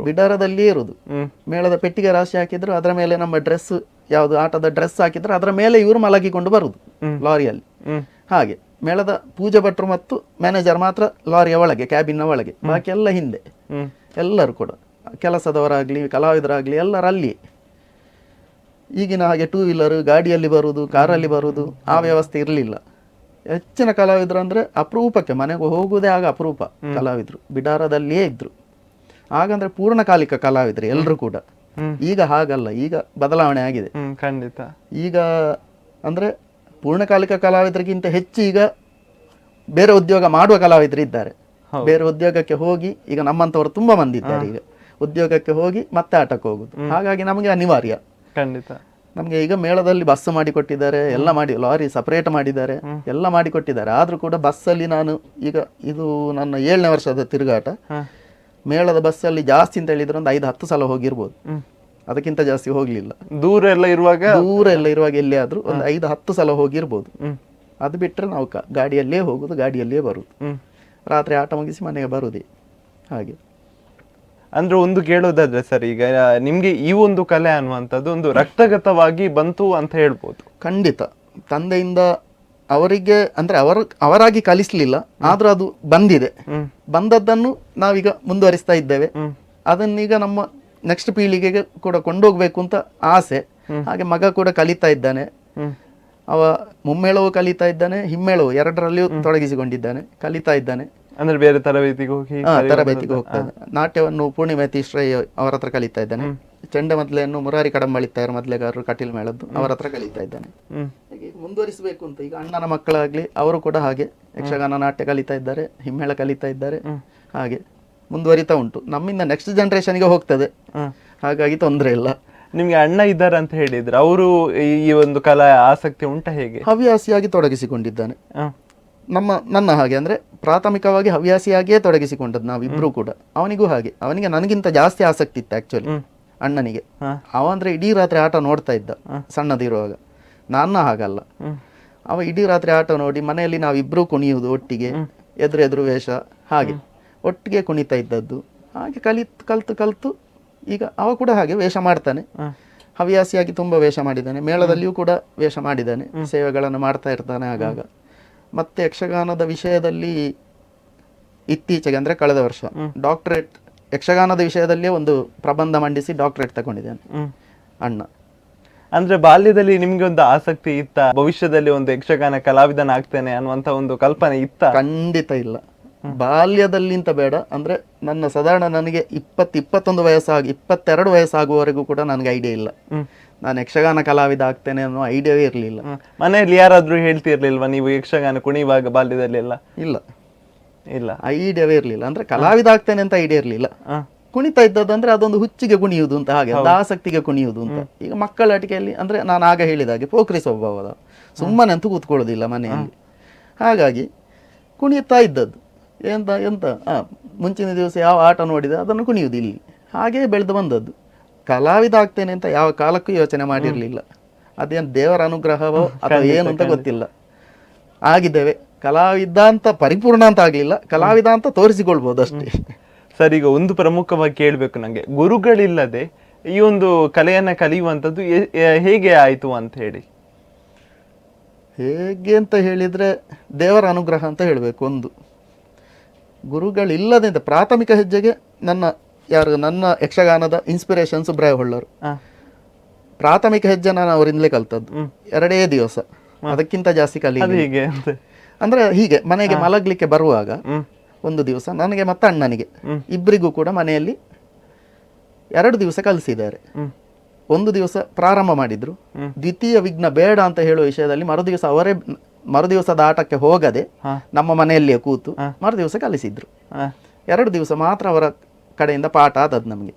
ಬಿಡಾರದಲ್ಲಿಯೇ ಇರುದು. ಮೇಳದ ಪೆಟ್ಟಿಗೆ ರಾಶಿ ಹಾಕಿದ್ರು, ಅದರ ಮೇಲೆ ನಮ್ಮ ಡ್ರೆಸ್ ಯಾವ್ದು ಆಟದ ಡ್ರೆಸ್ ಹಾಕಿದ್ರು ಅದರ ಮೇಲೆ ಇವರು ಮಲಗಿಕೊಂಡು ಬರುದು ಲಾರಿಯಲ್ಲಿ. ಹಾಗೆ ಮೇಳದ ಪೂಜೆ ಭಟ್ರು ಮತ್ತು ಮ್ಯಾನೇಜರ್ ಮಾತ್ರ ಲಾರಿಯ ಒಳಗೆ, ಕ್ಯಾಬಿನ್ ಒಳಗೆ, ಬಾಕಿ ಎಲ್ಲ ಹಿಂದೆ. ಎಲ್ಲರೂ ಕೂಡ ಕೆಲಸದವರಾಗ್ಲಿ ಕಲಾವಿದರಾಗ್ಲಿ ಎಲ್ಲರಲ್ಲಿ. ಈಗಿನ ಹಾಗೆ 2 ವೀಲರ್ ಗಾಡಿಯಲ್ಲಿ ಬರುವುದು, ಕಾರಲ್ಲಿ ಬರುವುದು ಆ ವ್ಯವಸ್ಥೆ ಇರಲಿಲ್ಲ. ಹೆಚ್ಚಿನ ಕಲಾವಿದರು ಅಂದ್ರೆ ಅಪರೂಪಕ್ಕೆ ಮನೆಗೆ ಹೋಗುವುದೇ ಆಗ ಅಪರೂಪ ಕಲಾವಿದರು ಬಿಡಾರದಲ್ಲಿಯೇ ಇದ್ರು. ಹಾಗಂದ್ರೆ ಪೂರ್ಣಕಾಲಿಕ ಕಲಾವಿದರು ಎಲ್ಲರೂ ಕೂಡ. ಈಗ ಹಾಗಲ್ಲ, ಈಗ ಬದಲಾವಣೆ ಆಗಿದೆ ಖಂಡಿತ. ಈಗ ಅಂದ್ರೆ ಪೂರ್ಣಕಾಲಿಕ ಕಲಾವಿದರಿಗಿಂತ ಹೆಚ್ಚು ಈಗ ಬೇರೆ ಉದ್ಯೋಗ ಮಾಡುವ ಕಲಾವಿದರು ಇದ್ದಾರೆ. ಬೇರೆ ಉದ್ಯೋಗಕ್ಕೆ ಹೋಗಿ ಈಗ ನಮ್ಮಂತವರು ತುಂಬಾ ಮಂದಿ ಇದ್ದಾರೆ. ಈಗ ಉದ್ಯೋಗಕ್ಕೆ ಹೋಗಿ ಮತ್ತೆ ಆಟಕ್ಕೆ ಹೋಗುದು, ಹಾಗಾಗಿ ನಮಗೆ ಅನಿವಾರ್ಯ. ಖಂಡಿತ ನಮಗೆ ಈಗ ಮೇಳದಲ್ಲಿ ಬಸ್ ಮಾಡಿಕೊಟ್ಟಿದ್ದಾರೆ, ಎಲ್ಲ ಮಾಡಿ, ಲಾರಿ ಸಪರೇಟ್ ಮಾಡಿದ್ದಾರೆ, ಎಲ್ಲ ಮಾಡಿಕೊಟ್ಟಿದ್ದಾರೆ. ಆದ್ರೂ ಕೂಡ ಬಸ್ಸಲ್ಲಿ ನಾನು ಈಗ ಇದು ನನ್ನ 7ನೇ ವರ್ಷದ ತಿರುಗಾಟ. ಮೇಳದ ಬಸ್ಸಲ್ಲಿ ಜಾಸ್ತಿ ಅಂತ ಹೇಳಿದ್ರೆ ಒಂದು 5-10 ಸಲ ಹೋಗಿರ್ಬೋದು, ಅದಕ್ಕಿಂತ ಜಾಸ್ತಿ ಹೋಗ್ಲಿಲ್ಲ. ದೂರ ಎಲ್ಲ ಇರುವಾಗ ಎಲ್ಲಿ ಆದ್ರೂ ಒಂದು 5-10 ಸಲ ಹೋಗಿರ್ಬೋದು. ಅದು ಬಿಟ್ರೆ ನಾವು ಗಾಡಿಯಲ್ಲೇ ಹೋಗುದು, ಗಾಡಿಯಲ್ಲೇ ಬರುದು, ರಾತ್ರಿ ಆಟ ಮುಗಿಸಿ ಮನೆಗೆ ಬರುದೇ. ಹಾಗೆ ಅಂದ್ರೆ ಒಂದು ಕೇಳೋದಾದ್ರೆ ಸರ್, ಈಗ ನಿಮ್ಗೆ ಈ ಒಂದು ಕಲೆ ಅನ್ನುವಂಥದ್ದು ಒಂದು ರಕ್ತಗತವಾಗಿ ಬಂತು ಅಂತ ಹೇಳ್ಬೋದು. ಖಂಡಿತ ತಂದೆಯಿಂದ ಅವರಿಗೆ ಅಂದ್ರೆ ಅವರಾಗಿ ಕಲಿಸ್ಲಿಲ್ಲ, ಆದ್ರೂ ಅದು ಬಂದಿದೆ. ಬಂದದ್ದನ್ನು ನಾವೀಗ ಮುಂದುವರಿಸ್ತಾ ಇದ್ದೇವೆ. ಅದನ್ನೀಗ ನಮ್ಮ ನೆಕ್ಸ್ಟ್ ಪೀಳಿಗೆಗೆ ಕೂಡ ಕೊಂಡೋಗ್ಬೇಕು ಅಂತ ಆಸೆ. ಹಾಗೆ ಮಗ ಕೂಡ ಕಲಿತಾ ಇದ್ದಾನೆ, ಅವ ಮುಮ್ಮೇಳವು ಕಲಿತಾ ಇದ್ದಾನೆ, ಹಿಮ್ಮೇಳವು 2ರಲ್ಲಿಯೂ ತೊಡಗಿಸಿಕೊಂಡಿದ್ದಾನೆ, ಕಲಿತಾ ಇದ್ದಾನೆ. ಅಂದ್ರೆ ಬೇರೆ ತರಬೇತಿಗೆ ಹೋಗಿ ತರಬೇತಿಗೆ ಹೋಗ್ತೇನೆ. ನಾಟ್ಯವನ್ನು ಪೂರ್ಣಿಮೆ ತೀಶ್ರೈ ಅವರ ಹತ್ರ ಕಲಿತಾ ಇದ್ದಾನೆ. ಚೆಂಡೆ ಮದ್ಲೆಯನ್ನು ಮುರಾರಿ ಕಡಂಬಳಿತಾಯರ್ ಮೊದಲೆಗಾರರು ಕಟೀಲ್ ಮೇಳದ್ದು ಅವರ ಹತ್ರ ಕಲಿತಾ ಇದ್ದಾನೆ. ಹಾಗೆ ಮುಂದುವರಿಸಬೇಕು ಅಂತ ಈಗ ಅಣ್ಣನ ಮಕ್ಕಳಾಗ್ಲಿ ಅವರು ಕೂಡ ಹಾಗೆ ಯಕ್ಷಗಾನ ನಾಟ್ಯ ಕಲಿತಾ ಇದ್ದಾರೆ, ಹಿಮ್ಮೇಳ ಕಲಿತಾ ಇದ್ದಾರೆ. ಹಾಗೆ ಮುಂದುವರಿತಾ ಉಂಟು. ನಮ್ಮಿಂದ ನೆಕ್ಸ್ಟ್ ಜನರೇಷನ್ಗೆ ಹೋಗ್ತದೆ, ಹಾಗಾಗಿ ತೊಂದರೆ ಇಲ್ಲ. ನಿಮ್ಗೆ ಅಣ್ಣ ಇದ್ದಾರೆ ಅಂತ ಹೇಳಿದ್ರೆ ಅವರು ಈ ಒಂದು ಕಲಾ ಆಸಕ್ತಿ ಉಂಟ ಹೇಗೆ? ಹವ್ಯಾಸಿಯಾಗಿ ತೊಡಗಿಸಿಕೊಂಡಿದ್ದಾನೆ. ನನ್ನ ಹಾಗೆ ಅಂದ್ರೆ ಪ್ರಾಥಮಿಕವಾಗಿ ಹವ್ಯಾಸಿಯಾಗಿಯೇ ತೊಡಗಿಸಿಕೊಂಡದ್ದು ನಾವಿಬ್ರು ಕೂಡ. ಅವನಿಗೂ ಹಾಗೆ, ಅವನಿಗೆ ನನಗಿಂತ ಜಾಸ್ತಿ ಆಸಕ್ತಿ ಇತ್ತು ಆಕ್ಚುಲಿ ಅಣ್ಣನಿಗೆ. ಅವ ಅಂದ್ರೆ ಇಡೀ ರಾತ್ರಿ ಆಟ ನೋಡ್ತಾ ಇದ್ದ ಸಣ್ಣದಿರುವಾಗ. ನನ್ನ ಹಾಗಲ್ಲ, ಅವ ಇಡೀ ರಾತ್ರಿ ಆಟ ನೋಡಿ ಮನೆಯಲ್ಲಿ ನಾವಿಬ್ರು ಕುಣಿಯುವುದು ಒಟ್ಟಿಗೆ, ಎದುರು ವೇಷ, ಹಾಗೆ ಒಟ್ಟಿಗೆ ಕುಣಿತಾ ಇದ್ದದ್ದು. ಹಾಗೆ ಕಲ್ತು ಈಗ ಅವ ಕೂಡ ಹಾಗೆ ವೇಷ ಮಾಡ್ತಾನೆ. ಹವ್ಯಾಸಿಯಾಗಿ ತುಂಬಾ ವೇಷ ಮಾಡಿದ್ದಾನೆ. ಮೇಳದಲ್ಲಿಯೂ ಕೂಡ ವೇಷ ಮಾಡಿದ್ದಾನೆ, ಸೇವೆಗಳನ್ನು ಮಾಡ್ತಾ ಇರ್ತಾನೆ ಆಗಾಗ. ಮತ್ತೆ ಯಕ್ಷಗಾನದ ವಿಷಯದಲ್ಲಿ ಇತ್ತೀಚೆಗೆ ಅಂದ್ರೆ ಕಳೆದ ವರ್ಷ ಡಾಕ್ಟರೇಟ್, ಯಕ್ಷಗಾನದ ವಿಷಯದಲ್ಲಿ ಒಂದು ಪ್ರಬಂಧ ಮಂಡಿಸಿ ಡಾಕ್ಟರೇಟ್ ತಗೊಂಡಿದ್ದಾನೆ ಅಣ್ಣ. ಅಂದ್ರೆ ಬಾಲ್ಯದಲ್ಲಿ ನಿಮ್ಗೆ ಒಂದು ಆಸಕ್ತಿ ಇತ್ತ, ಭವಿಷ್ಯದಲ್ಲಿ ಒಂದು ಯಕ್ಷಗಾನ ಕಲಾವಿದನ ಆಗ್ತೇನೆ ಅನ್ನುವಂತ ಒಂದು ಕಲ್ಪನೆ ಇತ್ತ? ಖಂಡಿತ ಇಲ್ಲ. ಬಾಲ್ಯದಲ್ಲಿಂತ ಬೇಡ, ಅಂದ್ರೆ ನನ್ನ ಸಾಧಾರಣ ನನಗೆ 21 ವಯಸ್ಸಾಗಿ 22 ವಯಸ್ಸಾಗುವವರೆಗೂ ಕೂಡ ನನಗೆ ಐಡಿಯಾ ಇಲ್ಲ ನಾನು ಯಕ್ಷಗಾನ ಕಲಾವಿದ ಆಗ್ತೇನೆ ಅನ್ನೋ ಐಡಿಯಾವೇ ಇರಲಿಲ್ಲ. ಮನೆಯಲ್ಲಿ ಯಾರಾದ್ರೂ ಹೇಳ್ತಿರ್ಲಿಲ್ವಾ ನೀವು ಯಕ್ಷಗಾನ ಕುಣಿಯುವಾಗ ಬಾಲ್ಯದಲ್ಲಿ ಎಲ್ಲ? ಇಲ್ಲ, ಐಡಿಯಾವೇ ಇರಲಿಲ್ಲ. ಅಂದ್ರೆ ಕಲಾವಿದ ಆಗ್ತೇನೆ ಅಂತ ಐಡಿಯಾ ಇರಲಿಲ್ಲ. ಕುಣಿತಾ ಇದ್ದದಂದ್ರೆ ಅದೊಂದು ಹುಚ್ಚಿಗೆ ಕುಣಿಯುವುದು ಅಂತ, ಹಾಗೆ ಒಂದು ಆಸಕ್ತಿಗೆ ಕುಣಿಯುವುದು ಅಂತ. ಈಗ ಮಕ್ಕಳ ಅಟಿಕೆಯಲ್ಲಿ ಅಂದ್ರೆ ನಾನು ಆಗ ಹೇಳಿದಾಗೆ ಪೋಖ್ರಿ ಸ್ವಭಾವದ, ಸುಮ್ಮನೆ ಅಂತೂ ಕೂತ್ಕೊಳ್ಳೋದಿಲ್ಲ ಮನೆಯಲ್ಲಿ. ಹಾಗಾಗಿ ಕುಣಿಯುತ್ತಾ ಇದ್ದದ್ದು. ಎಂತ ಮುಂಚಿನ ದಿವಸ ಯಾವ ಆಟ ನೋಡಿದ ಅದನ್ನು ಕುಣಿಯುವುದು ಇಲ್ಲಿ. ಹಾಗೇ ಬೆಳೆದು ಬಂದದ್ದು. ಕಲಾವಿದ ಆಗ್ತೇನೆ ಅಂತ ಯಾವ ಕಾಲಕ್ಕೂ ಯೋಚನೆ ಮಾಡಿರಲಿಲ್ಲ. ಅದೇನು ದೇವರ ಅನುಗ್ರಹವೋ ಅಥವಾ ಏನು ಅಂತ ಗೊತ್ತಿಲ್ಲ. ಆಗಿದ್ದೇವೆ ಕಲಾವಿದ ಅಂತ, ಪರಿಪೂರ್ಣ ಅಂತ ಆಗ್ಲಿಲ್ಲ, ಕಲಾವಿದ ಅಂತ ತೋರಿಸಿಕೊಳ್ಬಹುದು ಅಷ್ಟೇ. ಸರ್, ಈಗ ಒಂದು ಪ್ರಮುಖವಾಗಿ ಕೇಳಬೇಕು ನಂಗೆ, ಗುರುಗಳಿಲ್ಲದೆ ಈ ಒಂದು ಕಲೆಯನ್ನ ಕಲಿಯುವಂಥದ್ದು ಹೇಗೆ ಆಯ್ತು ಅಂತ ಹೇಳಿ? ಹೇಗೆ ಅಂತ ಹೇಳಿದ್ರೆ ದೇವರ ಅನುಗ್ರಹ ಅಂತ ಹೇಳಬೇಕು. ಒಂದು ಗುರುಗಳಿಲ್ಲದೆ ಪ್ರಾಥಮಿಕ ಹೆಜ್ಜೆಗೆ ನನ್ನ ಯಕ್ಷಗಾನದ ಇನ್ಸ್ಪಿರೇಷನ್ ಸುಬ್ರಾಯ ಹೊಳ್ಳರು. ಪ್ರಾಥಮಿಕ ಹೆಜ್ಜೆ ನಾನು ಅವರಿಂದಲೇ ಕಲ್ತದ್ದು. 2 ದಿವಸ, ಅದಕ್ಕಿಂತ ಜಾಸ್ತಿ ಕಲಿಯಿಲ್ಲ. ಅಂದ್ರೆ ಹೀಗೆ ಮನೆಗೆ ಮಲಗ್ಲಿಕ್ಕೆ ಬರುವಾಗ ಒಂದು ದಿವಸ ನನಗೆ ಮತ್ತೆ ಅಣ್ಣನಿಗೆ ಇಬ್ಬರಿಗೂ ಕೂಡ ಮನೆಯಲ್ಲಿ 2 ದಿವಸ ಕಲಿಸಿದ್ದಾರೆ. ಒಂದು ದಿವಸ ಪ್ರಾರಂಭ ಮಾಡಿದ್ರು, ದ್ವಿತೀಯ ವಿಘ್ನ ಬೇಡ ಅಂತ ಹೇಳುವ ವಿಷಯದಲ್ಲಿ ಮರುದಿವಸದ ಆಟಕ್ಕೆ ಹೋಗದೆ ನಮ್ಮ ಮನೆಯಲ್ಲಿಯೇ ಕೂತು ಮರುದಿವಸ ಕಲಿಸಿದ್ರು. 2 ದಿವಸ ಮಾತ್ರ ಅವರ ಕಡೆಯಿಂದ ಪಾಠ ಆದದ್ದು ನಮಗೆ.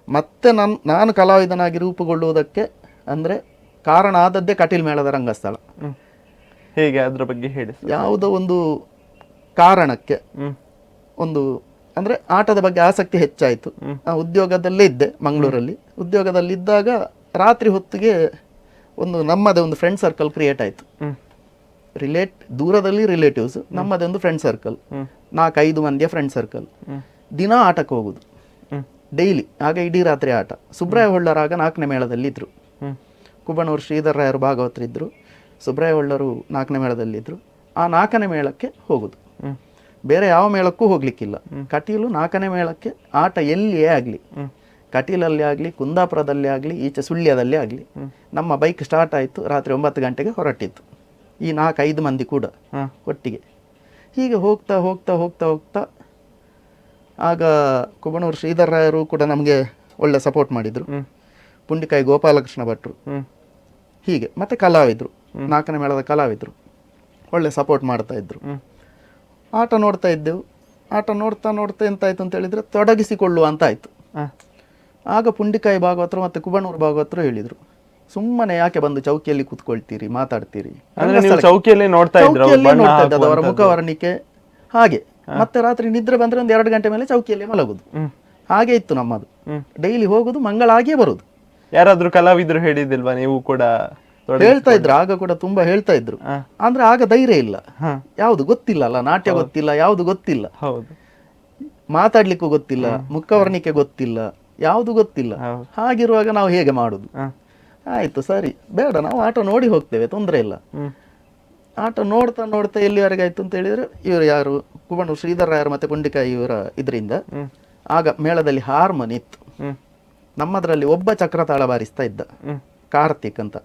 ಮತ್ತೆ ನಾನು ಕಲಾವಿದನಾಗಿ ರೂಪುಗೊಳ್ಳುವುದಕ್ಕೆ ಅಂದ್ರೆ ಕಾರಣ ಆದದ್ದೇ ಕಟೀಲ್ ಮೇಳದ ರಂಗಸ್ಥಳ. ಹೇಗೆ, ಅದ್ರ ಬಗ್ಗೆ ಹೇಳಿ. ಯಾವುದೋ ಒಂದು ಕಾರಣಕ್ಕೆ ಒಂದು ಅಂದ್ರೆ ಆಟದ ಬಗ್ಗೆ ಆಸಕ್ತಿ ಹೆಚ್ಚಾಯಿತು. ಉದ್ಯೋಗದಲ್ಲೇ ಇದ್ದೆ ಮಂಗಳೂರಲ್ಲಿ. ಉದ್ಯೋಗದಲ್ಲಿದ್ದಾಗ ರಾತ್ರಿ ಹೊತ್ತಿಗೆ ನಮ್ಮದೇ ಒಂದು ಫ್ರೆಂಡ್ ಸರ್ಕಲ್ ಕ್ರಿಯೇಟ್ ಆಯಿತು. ದೂರದಲ್ಲಿ ರಿಲೇಟಿವ್ಸ್, ನಮ್ಮದೇ ಒಂದು ಫ್ರೆಂಡ್ ಸರ್ಕಲ್, 4-5 ಮಂದಿಯ ಫ್ರೆಂಡ್ ಸರ್ಕಲ್. ದಿನ ಆಟಕ್ಕೆ ಹೋಗುದು ಡೈಲಿ. ಆಗ ಇಡೀ ರಾತ್ರಿ ಆಟ. ಸುಬ್ರಾಯ ಹೊಳ್ಳರಾಗ 4ನೇ ಮೇಳದಲ್ಲಿ ಇದ್ರು, ಕುಬಣೂರು ಶ್ರೀಧರ್ ರಾಯರು ಭಾಗವತರಿದ್ರು, ಸುಬ್ರಾಯ ಹೊಳ್ಳರು 4ನೇ ಮೇಳದಲ್ಲಿದ್ರು. ಆ 4ನೇ ಮೇಳಕ್ಕೆ ಹೋಗುದು, ಬೇರೆ ಯಾವ ಮೇಳಕ್ಕೂ ಹೋಗ್ಲಿಕ್ಕಿಲ್ಲ. ಕಟೀಲು 4ನೇ ಮೇಳಕ್ಕೆ ಆಟ ಎಲ್ಲಿಯೇ ಆಗಲಿ, ಕಟೀಲಲ್ಲಿ ಆಗಲಿ, ಕುಂದಾಪುರದಲ್ಲಿ ಆಗಲಿ, ಈಚೆ ಸುಳ್ಯದಲ್ಲಿ ಆಗಲಿ, ನಮ್ಮ ಬೈಕ್ ಸ್ಟಾರ್ಟ್ ಆಯಿತು, ರಾತ್ರಿ 9 ಗಂಟೆಗೆ ಹೊರಟಿತ್ತು. ಈ 4-5 ಮಂದಿ ಕೂಡ ಒಟ್ಟಿಗೆ ಹೀಗೆ ಹೋಗ್ತಾ ಹೋಗ್ತಾ ಹೋಗ್ತಾ ಹೋಗ್ತಾ ಆಗ ಕುಬಣೂರು ಶ್ರೀಧರ್ ರಾಯರು ಕೂಡ ನಮಗೆ ಒಳ್ಳೆ ಸಪೋರ್ಟ್ ಮಾಡಿದ್ರು, ಪುಂಡಿಕಾಯಿ ಗೋಪಾಲಕೃಷ್ಣ ಭಟ್ರು, ಹೀಗೆ ಮತ್ತೆ ಕಲಾವಿದರು, 4ನೇ ಮೇಳದ ಕಲಾವಿದರು ಒಳ್ಳೆ ಸಪೋರ್ಟ್ ಮಾಡ್ತಾ ಇದ್ರು. ಆಟ ನೋಡ್ತಾ ಇದ್ದೆವು. ಆಟ ನೋಡ್ತಾ ನೋಡ್ತಾ ಎಂತಾಯ್ತು ಅಂತ ಹೇಳಿದ್ರೆ ತೊಡಗಿಸಿಕೊಳ್ಳುವ ಅಂತ ಆಯ್ತು. ಆಗ ಪುಂಡಿಕಾಯಿ ಭಾಗವತರು ಮತ್ತೆ ಕುಬಣೂರು ಭಾಗವತರು ಹೇಳಿದ್ರು, ಸುಮ್ಮನೆ ಯಾಕೆ ಬಂದು ಚೌಕಿಯಲ್ಲಿ ಕೂತ್ಕೊಳ್ತೀರಿ, ಮಾತಾಡ್ತೀರಿ. ಚೌಕಿಯಲ್ಲಿ ನೋಡ್ತಾ ಇದ್ದದ್ದು ಅವರ ಮುಖವರ್ಣಿಕೆ ಹಾಗೆ. ಮತ್ತೆ ರಾತ್ರಿ ನಿದ್ರೆ ಬಂದ್ರೆ 1-2 ಗಂಟೆ ಮೇಲೆ ಚೌಕಿಯಲ್ಲಿ ಮಲಗುದು. ಹಾಗೆ ಇತ್ತು ನಮ್ಮದು. ಡೈಲಿ ಹೋಗುದು, ಮಂಗಳ ಆಗಿಯೇ ಬರುದು. ಯಾರಾದ್ರೂ ಕಲಾವಿದ್ರು ಹೇಳಿದಿಲ್ವಾ? ನೀವು ಕೂಡ ಹೇಳ್ತಾ ಇದ್ರು, ಆಗ ಕೂಡ ತುಂಬಾ ಹೇಳ್ತಾ ಇದ್ರು. ಅಂದ್ರೆ ಆಗ ಧೈರ್ಯ ಇಲ್ಲ, ಯಾವ್ದು ಗೊತ್ತಿಲ್ಲ ಅಲ್ಲ, ನಾಟ್ಯ ಗೊತ್ತಿಲ್ಲ, ಯಾವ್ದು ಗೊತ್ತಿಲ್ಲ, ಮಾತಾಡ್ಲಿಕ್ಕೂ ಗೊತ್ತಿಲ್ಲ, ಮುಖವರ್ಣಿಕೆ ಗೊತ್ತಿಲ್ಲ, ಯಾವ್ದು ಗೊತ್ತಿಲ್ಲ. ಹಾಗಿರುವಾಗ ನಾವು ಹೇಗೆ ಮಾಡುದು? ಆಯ್ತು ಸರಿ, ಬೇಡ, ನಾವು ಆಟ ನೋಡಿ ಹೋಗ್ತೇವೆ, ತೊಂದರೆ ಇಲ್ಲ. ಆಟ ನೋಡ್ತಾ ನೋಡ್ತಾ ಎಲ್ಲಿವರೆಗೆ ಆಯ್ತು ಅಂತ ಹೇಳಿದ್ರೆ, ಇವರು ಯಾರು ಕುಬಣೂರು ಶ್ರೀಧರ್ ರಾಯರು ಮತ್ತೆ ಪುಂಡಿಕಾಯಿ ಇವರ ಇದರಿಂದ ಆಗ ಮೇಳದಲ್ಲಿ ಹಾರ್ಮೋನಿ ಇತ್ತು. ನಮ್ಮದ್ರಲ್ಲಿ ಒಬ್ಬ ಚಕ್ರತಾಳ ಬಾರಿಸ್ತಾ ಇದ್ದ, ಕಾರ್ತಿಕ್ ಅಂತ.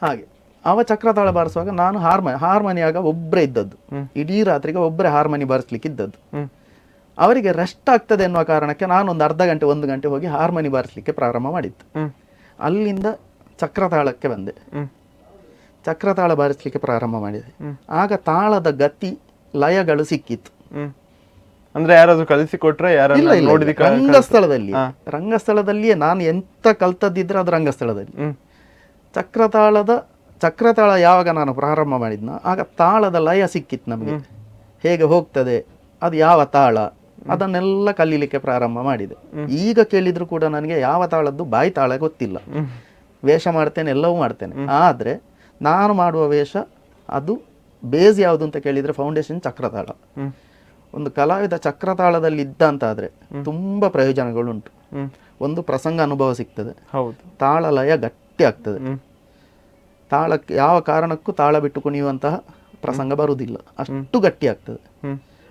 ಹಾಗೆ ಅವ ಚಕ್ರತಾಳ ಬಾರಿಸುವಾಗ ನಾನು ಹಾರ್ಮೋನಿಯಾಗ ಒಬ್ಬರೇ ಇದ್ದದ್ದು, ಇಡೀ ರಾತ್ರಿಗೆ ಒಬ್ಬರೇ ಹಾರ್ಮೋನಿ ಬಾರಿಸ್ಲಿಕ್ಕೆ ಇದ್ದದ್ದು. ಅವರಿಗೆ ರೆಸ್ಟ್ ಆಗ್ತದೆ ಎನ್ನುವ ಕಾರಣಕ್ಕೆ ನಾನೊಂದು ಅರ್ಧ ಗಂಟೆ 1 ಗಂಟೆ ಹೋಗಿ ಹಾರ್ಮೋನಿ ಬಾರಿಸ್ಲಿಕ್ಕೆ ಪ್ರಾರಂಭ ಮಾಡಿದ್ದು. ಅಲ್ಲಿಂದ ಚಕ್ರತಾಳಕ್ಕೆ ಬಂದೆ, ಚಕ್ರತಾಳ ಬಾರಿಸ್ಲಿಕ್ಕೆ ಪ್ರಾರಂಭ ಮಾಡಿದೆ. ಆಗ ತಾಳದ ಗತಿ ಲಯಗಳು ಸಿಕ್ಕಿತ್ತು. ಅಂದ್ರೆ ಯಾರಾದ್ರೂ ಕಲಿಸಿಕೊಟ್ರೆ ರಂಗಸ್ಥಳದಲ್ಲಿಯೇ ನಾನು ಎಂತ ಕಲ್ತದ್ದಿದ್ರೆ ಅದು ರಂಗಸ್ಥಳದಲ್ಲಿ. ಚಕ್ರತಾಳ ಯಾವಾಗ ನಾನು ಪ್ರಾರಂಭ ಮಾಡಿದ್ನ ಆಗ ತಾಳದ ಲಯ ಸಿಕ್ಕಿತ್ತು ನಮಗೆ, ಹೇಗೆ ಹೋಗ್ತದೆ ಅದು ಯಾವ ತಾಳ ಅದನ್ನೆಲ್ಲ ಕಲೀಲಿಕ್ಕೆ ಪ್ರಾರಂಭ ಮಾಡಿದೆ. ಈಗ ಕೇಳಿದ್ರು ಕೂಡ ನನಗೆ ಯಾವ ತಾಳದ್ದು ಬಾಯಿ ತಾಳ ಗೊತ್ತಿಲ್ಲ. ವೇಷ ಮಾಡ್ತೇನೆ, ಎಲ್ಲವೂ ಮಾಡ್ತೇನೆ, ಆದ್ರೆ ನಾನು ಮಾಡುವ ವೇಷ ಅದು ಬೇಸ್ ಯಾವುದು ಅಂತ ಕೇಳಿದ್ರೆ ಫೌಂಡೇಶನ್ ಚಕ್ರತಾಳ. ಒಂದು ಕಲಾವಿದ ಚಕ್ರತಾಳದಲ್ಲಿ ಇದ್ದ ಅಂತಾದ್ರೆ ತುಂಬಾ ಪ್ರಯೋಜನಗಳುಂಟು. ಒಂದು ಪ್ರಸಂಗ ಅನುಭವ ಸಿಗ್ತದೆ, ತಾಳ ಲಯ ಗಟ್ಟಿ ಆಗ್ತದೆ, ತಾಳಕ್ಕೆ ಯಾವ ಕಾರಣಕ್ಕೂ ತಾಳ ಬಿಟ್ಟು ಕುಣಿಯುವಂತಹ ಪ್ರಸಂಗ ಬರುವುದಿಲ್ಲ, ಅಷ್ಟು ಗಟ್ಟಿ ಆಗ್ತದೆ.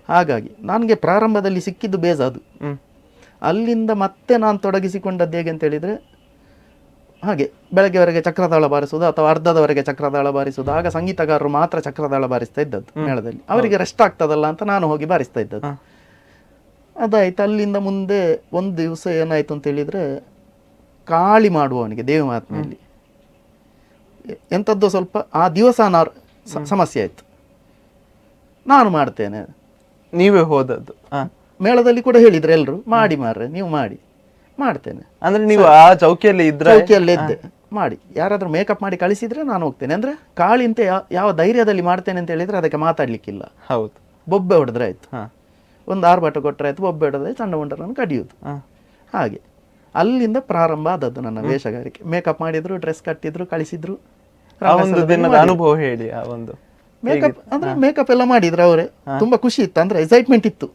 ಹಾಗಾಗಿ ನನಗೆ ಪ್ರಾರಂಭದಲ್ಲಿ ಸಿಕ್ಕಿದ್ದು ಬೇಸ್ ಅದು. ಅಲ್ಲಿಂದ ಮತ್ತೆ ನಾನು ತೊಡಗಿಸಿಕೊಂಡದ್ದು ಹೇಗೆ ಅಂತ ಹೇಳಿದ್ರೆ, ಹಾಗೆ ಬೆಳಗ್ಗೆವರೆಗೆ ಚಕ್ರತಾಳ ಬಾರಿಸುವುದು ಅಥವಾ ಅರ್ಧದವರೆಗೆ ಚಕ್ರತಾಳ ಬಾರಿಸುವುದು. ಆಗ ಸಂಗೀತಗಾರರು ಮಾತ್ರ ಚಕ್ರತಾಳ ಬಾರಿಸ್ತಾ ಇದ್ದದ್ದು ಮೇಳದಲ್ಲಿ, ಅವರಿಗೆ ರೆಸ್ಟ್ ಆಗ್ತದಲ್ಲ ಅಂತ ನಾನು ಹೋಗಿ ಬಾರಿಸ್ತಾ ಇದ್ದದ್ದು. ಅದಾಯ್ತು. ಅಲ್ಲಿಂದ ಮುಂದೆ ಒಂದು ದಿವಸ ಏನಾಯ್ತು ಅಂತ ಹೇಳಿದ್ರೆ, ಕಾಳಿ ಮಾಡುವವನಿಗೆ ದೇವಿ ಮಹಾತ್ಮೆಯಲ್ಲಿ ಎಂಥದ್ದು ಸ್ವಲ್ಪ ಆ ದಿವಸ ಸಮಸ್ಯೆ ಆಯ್ತು. ನಾನು ಮಾಡ್ತೇನೆ, ನೀವೇ ಹೋದದ್ದು ಮೇಳದಲ್ಲಿ ಕೂಡ ಹೇಳಿದ್ರೆ ಎಲ್ರು ಮಾಡಿ ಮಾರ್ರೆ ನೀವು ಮಾಡಿ, ಮಾಡ್ತೇನೆ ಅಂದ್ರೆ ನೀವು ಆ ಚೌಕಿಯಲ್ಲಿ ಇದ್ದೆ ಮಾಡಿ. ಯಾರಾದ್ರೂ ಮೇಕಪ್ ಮಾಡಿ ಕಳಿಸಿದ್ರೆ ನಾನು ಹೋಗ್ತೇನೆ. ಅಂದ್ರೆ ಕಾಳಿ ಅಂತ ಯಾವ ಧೈರ್ಯದಲ್ಲಿ ಮಾಡ್ತೇನೆ ಅಂತ ಹೇಳಿದ್ರೆ ಅದಕ್ಕೆ ಮಾತಾಡ್ಲಿಕ್ಕಿಲ್ಲ. ಹೌದು, ಬೊಬ್ಬೆ ಹೊಡೆದ್ರೆ ಆಯ್ತು, ಒಂದು ಆರ್ಭಟ ಕೊಟ್ಟರೆ ಆಯ್ತು, ಬೊಬ್ಬೆ ಹೊಡೆದ್ರೆ ಸಣ್ಣ ಮುಂಡರನ್ನು ಕಡಿಯುವುದು. ಹಾಗೆ ಅಲ್ಲಿಂದ ಪ್ರಾರಂಭ ಆದದ್ದು ನನ್ನ ವೇಷಗಾರಿಕೆ. ಮೇಕಪ್ ಮಾಡಿದ್ರು, ಡ್ರೆಸ್ ಕಟ್ಟಿದ್ರು, ಕಳಿಸಿದ್ರು. ಅನುಭವ ಹೇಳಿ. ಆ ಒಂದು ಮೇಕಪ್ ಅಂದ್ರೆ ಮೇಕಪ್ ಎಲ್ಲ ಮಾಡಿದ್ರು ಅವರೇ. ತುಂಬಾ ಖುಷಿ ಇತ್ತು, ಅಂದ್ರೆ ಎಕ್ಸೈಟ್ಮೆಂಟ್ ಇತ್ತು.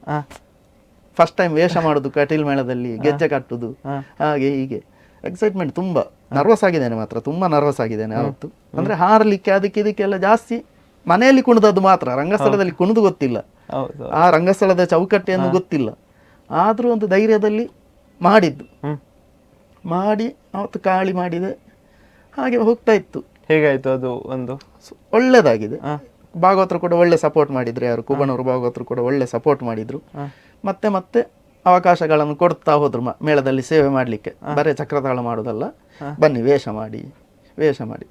ಫಸ್ಟ್ ಟೈಮ್ ವೇಷ ಮಾಡುದು ಕಟೀಲ್ ಮೇಳದಲ್ಲಿ, ಗೆಜ್ಜೆ ಕಟ್ಟುದು, ಹಾಗೆ ಹೀಗೆ ಎಕ್ಸೈಟ್ಮೆಂಟ್. ತುಂಬಾ ನರ್ವಸ್ ಆಗಿದ್ದೇನೆ, ಮಾತ್ರ ತುಂಬಾ ನರ್ವಸ್ ಆಗಿದ್ದೇನೆ ಅವತ್ತು. ಅಂದ್ರೆ ಹಾರಲಿಕ್ಕೆ ಅದಕ್ಕೆ ಇದಕ್ಕೆಲ್ಲ ಜಾಸ್ತಿ ಮನೆಯಲ್ಲಿ ಕುಣಿದದ್ದು ಮಾತ್ರ, ರಂಗಸ್ಥಳದಲ್ಲಿ ಕುಣಿದು ಗೊತ್ತಿಲ್ಲ, ಆ ರಂಗಸ್ಥಳದ ಚೌಕಟ್ಟೆಯನ್ನು ಗೊತ್ತಿಲ್ಲ. ಆದ್ರೂ ಒಂದು ಧೈರ್ಯದಲ್ಲಿ ಮಾಡಿದ್ದು. ಮಾಡಿ ಅವತ್ತು ಕಾಳಿ ಮಾಡಿದೆ, ಹಾಗೆ ಹೋಗ್ತಾ ಇತ್ತು. ಹೇಗಾಯ್ತು ಅದು? ಒಂದು ಒಳ್ಳೇದಾಗಿದೆ. ಭಾಗವತರು ಕೂಡ ಒಳ್ಳೆ ಸಪೋರ್ಟ್ ಮಾಡಿದ್ರು, ಯಾರು ಕುಬಣೂರು ಭಾಗವತರು ಕೂಡ ಒಳ್ಳೆ ಸಪೋರ್ಟ್ ಮಾಡಿದ್ರು. ಮತ್ತೆ ಮತ್ತೆ ಅವಕಾಶಗಳನ್ನು ಕೊಡ್ತಾ ಹೋದ್ರು ಮೇಳದಲ್ಲಿ ಸೇವೆ ಮಾಡ್ಲಿಕ್ಕೆ. ಬರೀ ಚಕ್ರತಾಳ ಮಾಡೋದಲ್ಲ, ಬನ್ನಿ ವೇಷ ಮಾಡಿ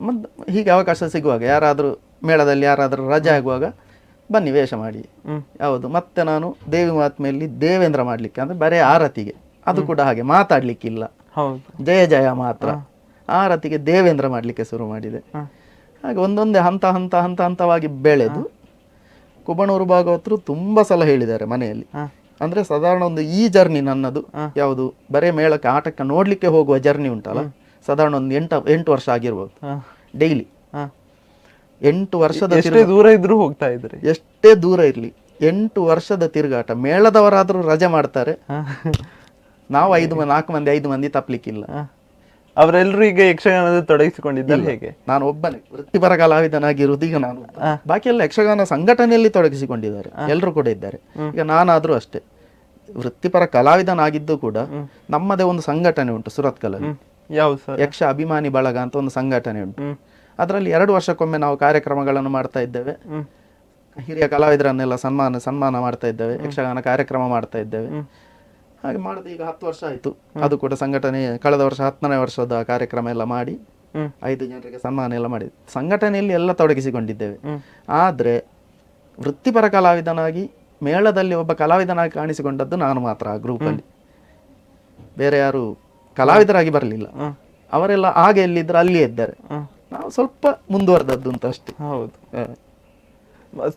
ಮತ್ತೆ ಹೀಗೆ ಅವಕಾಶ ಸಿಗುವಾಗ, ಯಾರಾದ್ರೂ ಮೇಳದಲ್ಲಿ ಯಾರಾದ್ರೂ ರಜೆ ಆಗುವಾಗ ಬನ್ನಿ ವೇಷ ಮಾಡಿ. ಯಾವುದು ಮತ್ತೆ ನಾನು ದೇವಿ ಮಹಾತ್ಮೆಯಲ್ಲಿ ದೇವೇಂದ್ರ ಮಾಡ್ಲಿಕ್ಕೆ, ಅಂದ್ರೆ ಬರೇ ಆರತಿಗೆ, ಅದು ಕೂಡ ಹಾಗೆ ಮಾತಾಡ್ಲಿಕ್ಕಿಲ್ಲ, ಜಯ ಜಯ ಮಾತ್ರ. ಆರತಿಗೆ ದೇವೇಂದ್ರ ಮಾಡ್ಲಿಕ್ಕೆ ಶುರು ಮಾಡಿದೆ. ಹಾಗೆ ಒಂದೊಂದೇ ಹಂತವಾಗಿ ಬೆಳೆದು ಕುಬಣೂರು ಭಾಗವತರು ತುಂಬಾ ಸಲ ಹೇಳಿದ್ದಾರೆ ಮನೆಯಲ್ಲಿ. ಅಂದ್ರೆ ಸಾಧಾರಣ ಒಂದು ಈ ಜರ್ನಿ ನನ್ನದು ಯಾವುದು ಬರೇ ಮೇಳಕ್ಕೆ ಆಟಕ್ಕೆ ನೋಡ್ಲಿಕ್ಕೆ ಹೋಗುವ ಜರ್ನಿ ಉಂಟಲ್ಲ, ಸಾಧಾರಣ ಒಂದು 8 ವರ್ಷ ಆಗಿರ್ಬೋದು. ಡೈಲಿ 8 ವರ್ಷದ ದೂರ ಇದ್ರೂ ಹೋಗ್ತಾ ಇದ್ರಿ. ಎಷ್ಟೇ ದೂರ ಇರ್ಲಿ, 8 ವರ್ಷದ ತಿರುಗಾಟ. ಮೇಳದವರಾದ್ರೂ ರಜೆ ಮಾಡ್ತಾರೆ, ನಾವು 5 ಮಂದಿ ತಪ್ಪಲಿಕ್ಕಿಲ್ಲ. ಅವರೆಲ್ಲರೂ ಈಗ ಯಕ್ಷಗಾನದ ತೊಡಗಿಸಿಕೊಂಡಿದ್ದಾರೆ ಹೇಗೆ? ನಾನು ಒಬ್ಬನೇ ವೃತ್ತಿಪರ ಕಲಾವಿದನಾಗಿರುವುದು ಈಗ ನಾನು. ಬಾಕಿ ಎಲ್ಲ ಯಕ್ಷಗಾನ ಸಂಘಟನೆಯಲ್ಲಿ ತೊಡಗಿಸಿಕೊಂಡಿದ್ದಾರೆ, ಎಲ್ಲರೂ ಕೂಡ ಇದ್ದಾರೆ. ಈಗ ನಾನಾದ್ರೂ ಅಷ್ಟೇ ವೃತ್ತಿಪರ ಕಲಾವಿದನಾಗಿದ್ದು ಕೂಡ ನಮ್ಮದೇ ಒಂದು ಸಂಘಟನೆ ಉಂಟು ಸುರತ್ಕಲಲ್ಲಿ, ಯಕ್ಷ ಅಭಿಮಾನಿ ಬಳಗ ಅಂತ ಒಂದು ಸಂಘಟನೆ ಉಂಟು. ಅದರಲ್ಲಿ 2 ವರ್ಷಕ್ಕೊಮ್ಮೆ ನಾವು ಕಾರ್ಯಕ್ರಮಗಳನ್ನು ಮಾಡ್ತಾ ಇದ್ದೇವೆ. ಹಿರಿಯ ಕಲಾವಿದರನ್ನೆಲ್ಲ ಸನ್ಮಾನ ಮಾಡ್ತಾ ಇದ್ದೇವೆ, ಯಕ್ಷಗಾನ ಕಾರ್ಯಕ್ರಮ ಮಾಡ್ತಾ ಇದ್ದೇವೆ. ಹಾಗೆ ಮಾಡಿದ ಈಗ 10 ವರ್ಷ ಆಯ್ತು. ಅದು ಕೂಡ ಸಂಘಟನೆ ಕಳೆದ ವರ್ಷ 10ನೇ ವರ್ಷದ ಕಾರ್ಯಕ್ರಮ ಎಲ್ಲ ಮಾಡಿ 5 ಜನರಿಗೆ ಸನ್ಮಾನ ಎಲ್ಲ ಮಾಡಿದ್ವಿ. ಸಂಘಟನೆಯಲ್ಲಿ ಎಲ್ಲ ತೊಡಗಿಸಿಕೊಂಡಿದ್ದೇವೆ. ಆದ್ರೆ ವೃತ್ತಿಪರ ಕಲಾವಿದನಾಗಿ ಮೇಳದಲ್ಲಿ ಒಬ್ಬ ಕಲಾವಿದನಾಗಿ ಕಾಣಿಸಿಕೊಂಡದ್ದು ನಾನು ಮಾತ್ರ ಆ ಗ್ರೂಪಲ್ಲಿ. ಬೇರೆ ಯಾರು ಕಲಾವಿದರಾಗಿ ಬರಲಿಲ್ಲ. ಅವರೆಲ್ಲ ಹಾಗೆ ಎಲ್ಲಿದ್ರು ಅಲ್ಲಿಯೇ ಇದ್ದಾರೆ, ನಾವು ಸ್ವಲ್ಪ ಮುಂದುವರೆದದ್ದು ಅಂತ ಅಷ್ಟೇ. ಹೌದು.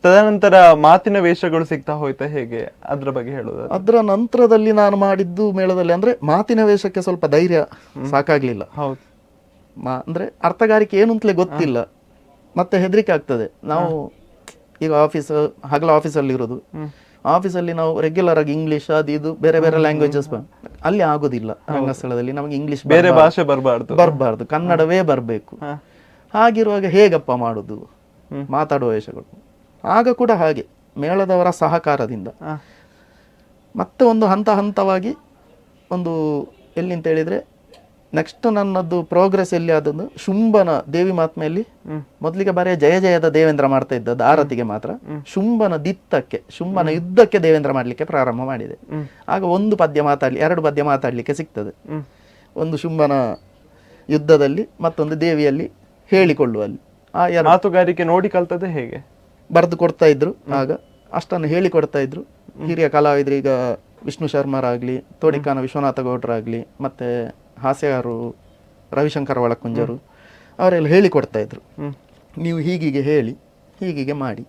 ತದನಂತರ ಮಾತಿನ ವೇಷಗಳು ಸಿಗ್ತಾ ಹೋಯ್ತಾ ಹೇಗೆ, ಅದ್ರ ಬಗ್ಗೆ ಹೇಳೋದು? ಅದರ ನಂತರದಲ್ಲಿ ನಾನು ಮಾಡಿದ್ದು ಮೇಳದಲ್ಲಿ ಅಂದ್ರೆ ಮಾತಿನ ವೇಷಕ್ಕೆ ಸ್ವಲ್ಪ ಧೈರ್ಯ ಸಾಕಾಗ್ಲಿಲ್ಲ. ಹೌದು. ಅಂದ್ರೆ ಅರ್ಥಗಾರಿಕೆ ಏನು ಅಂತಲೇ ಗೊತ್ತಿಲ್ಲ, ಮತ್ತೆ ಹೆದರಿಕೆ ಆಗ್ತದೆ. ನಾವು ಈಗ ಹಗಲ ಆಫೀಸಲ್ಲಿ ಇರೋದು, ಆಫೀಸಲ್ಲಿ ನಾವು ರೆಗ್ಯುಲರ್ ಆಗಿ ಇಂಗ್ಲಿಷ್ ಅದು ಇದು ಬೇರೆ ಬೇರೆ ಲ್ಯಾಂಗ್ವೇಜಸ್ ಅಲ್ಲಿ ಆಗೋದಿಲ್ಲ. ರಂಗಸ್ಥಳದಲ್ಲಿ ನಮಗೆ ಇಂಗ್ಲಿಷ್ ಬೇರೆ ಭಾಷೆ ಬರಬಾರ್ದು, ಕನ್ನಡವೇ ಬರಬೇಕು. ಹಾಗಿರುವಾಗ ಹೇಗಪ್ಪ ಮಾಡುದು ಮಾತಾಡುವ ವೇಷಗಳು? ಆಗ ಕೂಡ ಹಾಗೆ ಮೇಳದವರ ಸಹಕಾರದಿಂದ ಮತ್ತೆ ಒಂದು ಹಂತವಾಗಿ ಒಂದು ಎಲ್ಲಿ ಅಂತ ಹೇಳಿದ್ರೆ ನೆಕ್ಸ್ಟ್ ನನ್ನದು ಪ್ರೋಗ್ರೆಸ್ ಎಲ್ಲಿ ಆದದ್ದು ಶುಂಭನ ದೇವಿ ಮಾತ್ಮೆಯಲ್ಲಿ ಮೊದಲಿಗೆ ಬರೀ ಜಯ ಜಯದ ದೇವೇಂದ್ರ ಮಾಡ್ತಾ ಇದ್ದದ್ದು ಆರತಿಗೆ ಮಾತ್ರ. ಶುಂಭನ ದಿತ್ತಕ್ಕೆ ಶುಂಭನ ಯುದ್ಧಕ್ಕೆ ದೇವೇಂದ್ರ ಮಾಡ್ಲಿಕ್ಕೆ ಪ್ರಾರಂಭ ಮಾಡಿದೆ. ಆಗ ಒಂದು ಪದ್ಯ ಮಾತಾಡ್ಲಿ 2 ಪದ್ಯ ಮಾತಾಡ್ಲಿಕ್ಕೆ ಸಿಗ್ತದೆ. ಒಂದು ಶುಂಭನ ಯುದ್ಧದಲ್ಲಿ, ಮತ್ತೊಂದು ದೇವಿಯಲ್ಲಿ ಹೇಳಿಕೊಳ್ಳುವಲ್ಲಿ. ಆ ಮಾತುಗಾರಿಕೆ ನೋಡಿ ಕಲ್ತದೆ ಹೇಗೆ? ಬರೆದು ಕೊಡ್ತಾ ಇದ್ರು. ಆಗ ಅಷ್ಟನ್ನು ಹೇಳಿಕೊಡ್ತಾ ಇದ್ರು ಹಿರಿಯ ಕಲಾವಿದರು. ಈಗ ವಿಷ್ಣು ಶರ್ಮರಾಗ್ಲಿ, ತೋಡಿಕಾನ ವಿಶ್ವನಾಥ ಗೌಡ್ರಾಗ್ಲಿ, ಮತ್ತೆ ಹಾಸ್ಯಗಾರರು ರವಿಶಂಕರ ಒಳಕುಂಜರು ಅವರೆಲ್ಲ ಹೇಳಿಕೊಡ್ತಾ ಇದ್ರು. ನೀವು ಹೀಗೀಗೆ ಹೇಳಿ ಹೀಗೀಗೆ ಮಾಡಿ.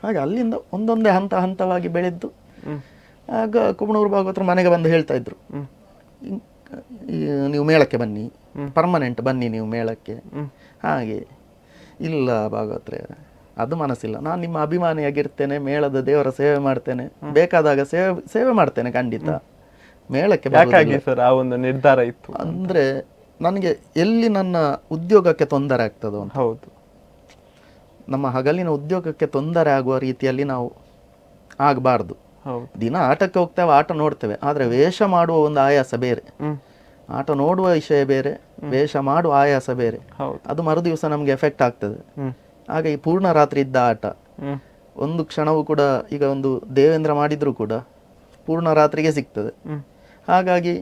ಹಾಗೆ ಅಲ್ಲಿಂದ ಒಂದೊಂದೇ ಹಂತ ಹಂತವಾಗಿ ಬೆಳೆದ್ದು. ಆಗ ಕುಬಣೂರು ಭಾಗವತರು ಮನೆಗೆ ಬಂದು ಹೇಳ್ತಾ ಇದ್ರು, ನೀವು ಮೇಳಕ್ಕೆ ಬನ್ನಿ, ಪರ್ಮನೆಂಟ್ ಬನ್ನಿ ನೀವು ಮೇಳಕ್ಕೆ. ಹಾಗೆ ಇಲ್ಲ ಭಾಗವತ್ರೆ, ಅದು ಮನಸ್ಸಿಲ್ಲ, ನಾನು ನಿಮ್ಮ ಅಭಿಮಾನಿಯಾಗಿರ್ತೇನೆ, ಮೇಳದ ದೇವರ ಸೇವೆ ಮಾಡ್ತೇನೆ, ಬೇಕಾದಾಗ ಸೇವೆ ಮಾಡ್ತೇನೆ ಖಂಡಿತ, ಮೇಳಕ್ಕೆ ಸರ್ ಆ ಒಂದು ನಿರ್ಧಾರ ಇತ್ತು ಅಂದ್ರೆ ನನಗೆ ಎಲ್ಲಿ ನನ್ನ ಉದ್ಯೋಗಕ್ಕೆ ತೊಂದರೆ ಆಗ್ತದೋ ಅಂತ. ಹೌದು, ನಮ್ಮ ಹಗಲಿನ ಉದ್ಯೋಗಕ್ಕೆ ತೊಂದರೆ ಆಗುವ ರೀತಿಯಲ್ಲಿ ನಾವು ಆಗಬಾರ್ದು. ದಿನ ಆಟಕ್ಕೆ ಹೋಗ್ತೇವೆ, ಆಟ ನೋಡ್ತೇವೆ, ಆದ್ರೆ ವೇಷ ಮಾಡುವ ಒಂದು ಆಯಾಸ ಬೇರೆ, ಆಟ ನೋಡುವ ವಿಷಯ ಬೇರೆ, ವೇಷ ಮಾಡುವ ಆಯಾಸ ಬೇರೆ. ಅದು ಮರು ದಿವಸ ನಮ್ಗೆ ಎಫೆಕ್ಟ್ ಆಗ್ತದೆ. ಆಗ ಈ ಪೂರ್ಣ ರಾತ್ರಿ ಇದ್ದ ಆಟ ಒಂದು ಕ್ಷಣವೂ ಕೂಡ, ಈಗ ಒಂದು ದೇವೇಂದ್ರ ಮಾಡಿದ್ರು ಕೂಡ ಪೂರ್ಣ ರಾತ್ರಿಗೆ ಸಿಗ್ತದೆ. ಹಾಗಾಗಿ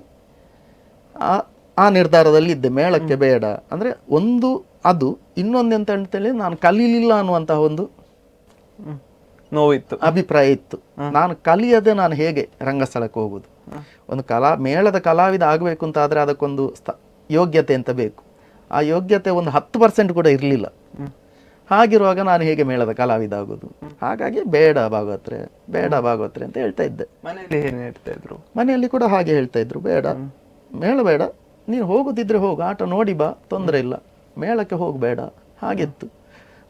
ಆ ನಿರ್ಧಾರದಲ್ಲಿ ಇದ್ದೆ, ಮೇಳಕ್ಕೆ ಬೇಡ ಅಂದ್ರೆ ಒಂದು ಅದು. ಇನ್ನೊಂದೆಂತ ಅಂತೇಳಿ ನಾನು ಕಲೀಲಿಲ್ಲ ಅನ್ನುವಂತಹ ಒಂದು ನೋವಿತ್ತು, ಅಭಿಪ್ರಾಯ ಇತ್ತು. ನಾನು ಕಲಿಯದೆ ನಾನು ಹೇಗೆ ರಂಗಸ್ಥಳಕ್ಕೆ ಹೋಗುದು? ಒಂದು ಮೇಳದ ಕಲಾವಿದ ಆಗಬೇಕು ಅಂತ ಆದ್ರೆ ಅದಕ್ಕೊಂದು ಯೋಗ್ಯತೆ ಅಂತ ಬೇಕು. ಆ ಯೋಗ್ಯತೆ ಒಂದು 10% ಕೂಡ ಇರಲಿಲ್ಲ. ಹಾಗಿರುವಾಗ ನಾನು ಹೇಗೆ ಮೇಳದ ಕಲಾವಿದ ಆಗೋದು? ಹಾಗಾಗಿ ಬೇಡ ಭಾಗವತ್ರೆ, ಬೇಡ ಭಾಗವತ್ರೆ ಅಂತ ಹೇಳ್ತಾ ಇದ್ದೆ. ಮನೆಯಲ್ಲಿ ಏನು ಹೇಳ್ತಾ ಇದ್ರು? ಮನೆಯಲ್ಲಿ ಕೂಡ ಹಾಗೆ ಹೇಳ್ತಾ ಇದ್ರು, ಬೇಡ ಮೇಳ ಬೇಡ, ನೀನು ಹೋಗುದಿದ್ರೆ ಹೋಗು, ಆಟ ನೋಡಿ ಬಾ, ತೊಂದರೆ ಇಲ್ಲ, ಮೇಳಕ್ಕೆ ಹೋಗಬೇಡ ಹಾಗಿತ್ತು.